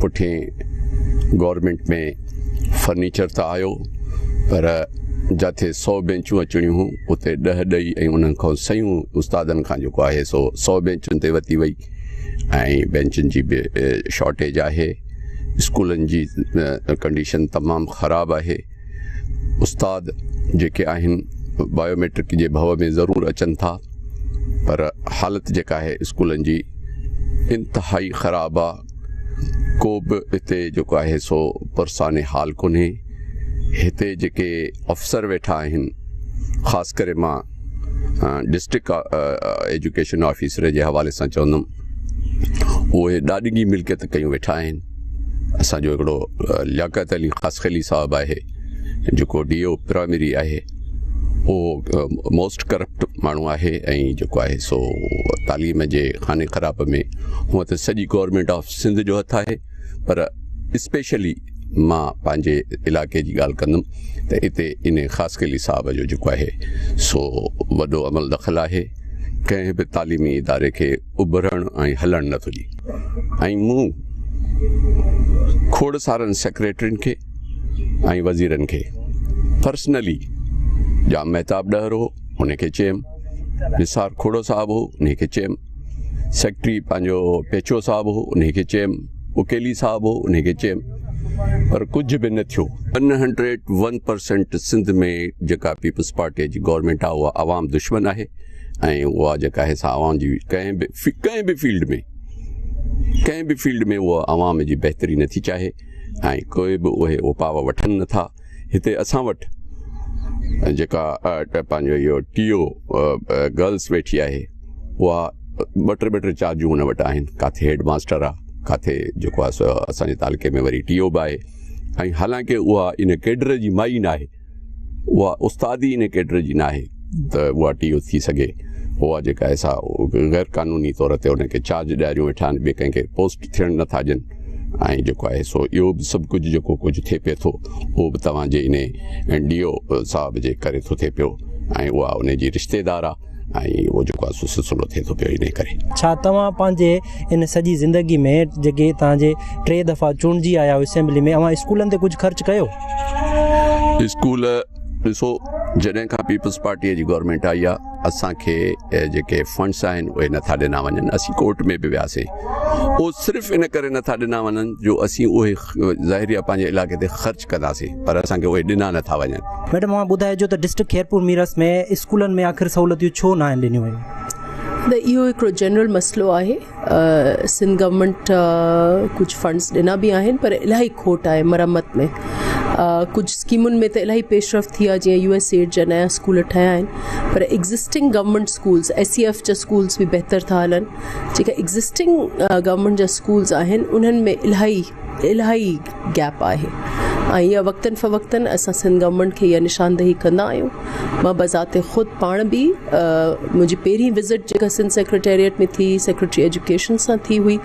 पुठिएं गवर्नमेंट में फर्नीचर त आयो पर जिथे 100 बेंचूं अचणियूं हुयूं उते 10 ॾेई ऐं उन्हनि खां सयूं उस्तादनि खां जेको आहे सो 100 बेंचुनि ते वधी वई ऐं बेंचुनि जी बि शॉर्टेज आहे। स्कूलनि जी कंडीशन तमामु ख़राबु आहे। उस्ताद जेके आहिनि बायोमेट्रिक जे भव में ज़रूरु अचनि था पर हालत जेका आहे स्कूलनि जी इंतिहाई ख़राबु आहे। को बि हिते जेको आहे सो पुरसाने हाल कोन्हे। हिते जेके अफ़सर वेठा आहिनि, ख़ासि करे मां डिस्ट्रिक्ट एजुकेशन ऑफिसर जे हवाले सां चवंदुमि, उहे ॾाढी मिल्कियत कयूं वेठा आहिनि। असांजो हिकिड़ो लियाकत अली ख़ासख़ली साहबु आहे जेको DO प्राइमरी आहे, उहो मोस्ट करप्ट माण्हू आहे ऐं जेको आहे सो तालीम जे खाने ख़राब में हूअं त सॼी गवर्नमेंट ऑफ सिंध जो हथु आहे पर स्पेशली मां पंहिंजे इलाइक़े जी ॻाल्हि कंदुमि त हिते इन ख़ासख़ली साहब जो जेको आहे सो वॾो अमल दख़ल आहे। कंहिं बि तालीमी इदारे खे उभरणु ऐं हलणु नथो ॾिए। ऐं मूं खोड़ सारनि सेक्रेटरियुनि खे ऐं वज़ीरनि खे पर्सनली जाम महताब ॾहर हो उनखे चयुमि, निसार खोड़ो साहब हो उनखे चयुमि, सेक्रेटरी पंहिंजो पेचो साहब हो उनखे चयुमि, उकेली साहब हो उनखे चयुमि पर कुझु बि न थियो। 101% सिंध में जेका पीपल्स पार्टी जी गवर्नमेंट आहे उहा आवाम दुश्मन आहे ऐं उहा जेका आहे सा आवाम जी कंहिं बि फील्ड में उहा आवाम जी बहितरी नथी चाहे ऐं कोई बि उहे उपाव वठनि नथा। हिते असां वटि जेका पंहिंजो इहो TO गर्ल्स वेठी आहे उहा 2-3 चार्जूं हुन वटि आहिनि। किथे हेड मास्टर आहे, किथे जेको आहे सो असांजे तालुके में वरी TO बि आहे ऐं हालांकि उहा इन कैडर जी माई न आहे, उहा उस्तादी इन कैडर जी न आहे त उहा TO थी सघे। उहा जेका आहे सा गैर कानूनी तौर ते उनखे चार्ज ॾियारियूं वेठा आहिनि, ॿिए कंहिंखे पोस्ट थियणु नथा ॾियनि ऐं जेको आहे सो इहो बि सभु कुझु जेको कुझु थिए पियो थो उहो बि तव्हांजे इन DO साहब जे करे थो थिए पियो ऐं उहा उन जी रिश्तेदार आहे ऐं उहो जेको आहे सिलसिलो थिए थो पियो इन करे। छा तव्हां पंहिंजे इन सॼी ज़िंदगी में जेके तव्हांजे 3 दफ़ा चूंडिजी आया असेंबली में अवां स्कूलनि ते कुझु ख़र्च कयो? स्कूल ॾिसो जॾहिं खां पीपल्स पार्टीअ जी गवर्नमेंट आई आहे असांखे जेके फंड्स आहिनि उहे नथा ॾिना वञनि। असीं कोर्ट में बि वियासीं, उहो सिर्फ़ु इन करे नथा ॾिना वञनि जो असीं उहे ज़ाहिरी आहे पंहिंजे इलाइक़े ते ख़र्च कंदासीं, पर असांखे उहे ॾिना नथा वञनि। मैडम मां ॿुधाइजो त डिस्ट्रिक्ट खैरपुर मीरस में स्कूलनि में आख़िर सहूलियतूं छो न आहिनि ॾिनियूं वयूं? त इहो हिकिड़ो जनरल मसइलो आहे। सिंध गवर्नमेंट कुझु फंड्स ॾिना बि आहिनि पर इलाही खोट आहे मरम्मत में। कुझु स्कीमुनि में त इलाही पेशरफ़ थी आहे, जीअं USAID जा नया स्कूल ठहिया आहिनि, पर एग्ज़िस्टिंग गवर्नमेंट स्कूल्स SCF जा स्कूल्स बि बहितर था हलनि। जेका एग्ज़िस्टिंग गवर्नमेंट जा स्कूल्स आहिनि उन्हनि में इलाही गैप आहे ऐं इहा वक़्तनि फ़वक़्तनि असां सिंध गवर्नमेंट खे इहा निशानदेही कंदा आहियूं। मां बज़ाते ख़ुदि पाण बि मुंहिंजी पहिरीं विज़िट जेका सिंध सेक्रेटेरिएट में थी, सेक्रेटरी एजुकेशन सां थी हुई।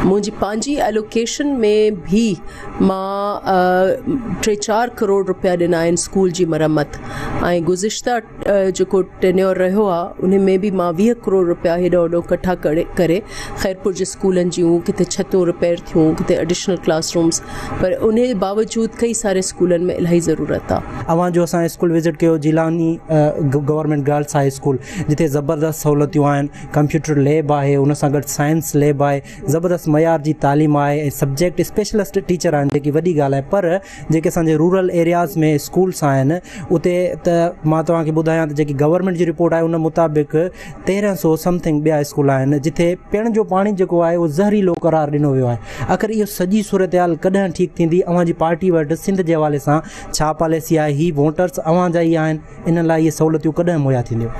मुंहिंजी पंहिंजी एलोकेशन में बि मां 3-4 करोड़ रुपया ॾिना आहिनि स्कूल जी मरम्मत ऐं गुज़िश्ता जेको टेन्योर रहियो आहे उन में बि मां 20 करोड़ रुपया हेॾो होॾो इकट्ठा करे खैरपुर जे स्कूलनि जूं किथे छतूं रिपेयर थियूं, किथे एडिशनल क्लासरूम्स, पर उन बावजूद कई सारे स्कूलनि में इलाही ज़रूरत आहे। अवां जो असां स्कूल विज़िट कयो Jilani government girls high school, जिथे ज़बरदस्त सहूलियतूं आहिनि, कंप्यूटर लैब आहे, उन सां गॾु साइंस लैब आहे, ज़बरदस्त मयार जी तालीम आहे ऐं सब्जेक्ट स्पेशलिस्ट टीचर आहिनि, जेकी वॾी ॻाल्हि आहे। पर जेके असांजे रूरल एरियाज़ में स्कूल्स आहिनि उते त मां तव्हांखे ॿुधायां त जेकी गवर्नमेंट जी रिपोर्ट आहे उन मुताबिक़ 1300 समथिंग ॿिया स्कूल आहिनि जिथे पीअण जो पाणी जेको आहे उहो ज़हरीलो करार ॾिनो वियो आहे। आख़िर इहो सॼी सूरत हाल कॾहिं ठीकु थींदी? अवां जी पार्टी वटि सिंध जे हवाले सां छा पॉलिसी आहे? ही वोटर्स अवां जा ई आहिनि, इन लाइ इहे सहूलियतूं कॾहिं मुहैया थींदियूं?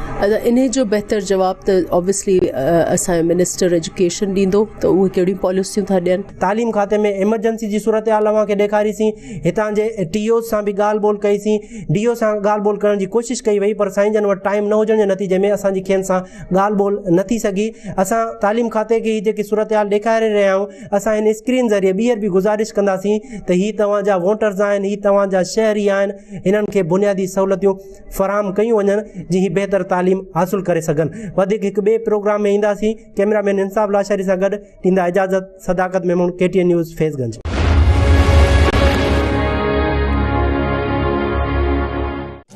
इन जो बहितर जवाब त ऑब्वियसली असांजो मिनिस्टर एजुकेशन ॾींदो, त उहे कहिड़ियूं पॉलिसियूं था ॾियनि। तालीम खाते में एमरजेंसी जी सूरत हाल अव्हांखे ॾेखारीसीं, हितां जे TO सां बि ॻाल्हि ॿोल कईसीं, DO सां ॻाल्हि ॿोल करण जी कोशिशि कई वई, पर साईं जन वटि टाइम न हुजण जे नतीजे में असांजी खेनि सां ॻाल्हि ॿोल न थी सघी। असां तालीम खाते खे जेकी सूरत हाल ॾेखारे रहिया आहियूं, असां हिन स्क्रीन ज़रिए ॿीहर बि गुज़ारिश कंदासीं त ही तव्हांजा वोटर्स आहिनि, ही तव्हांजा शहरी आहिनि, हिननि खे बुनियादी सहूलियतूं फराहम कयूं वञनि जी ही बहितर तालीम हासिल करे सघनि। वधीक हिकु ॿिए प्रोग्राम में ईंदासीं। कैमरामैन इंसाफ लाशारी सां गॾु ॾींदा Ijazat Sadaqat Memon, KTN news Faizganj.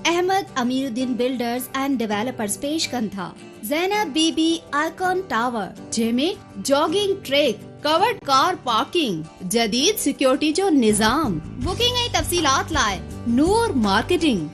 Ahmed Amiruddin builders and developers पेश कनि था ज़ैनब बीबी आइकॉन टावर, जंहिंमें jogging track, covered car parking, जदीद सिक्योरिटी जो निज़ाम। बुकिंग ऐं तफ़सीलात लाइ नूर मार्केटिंग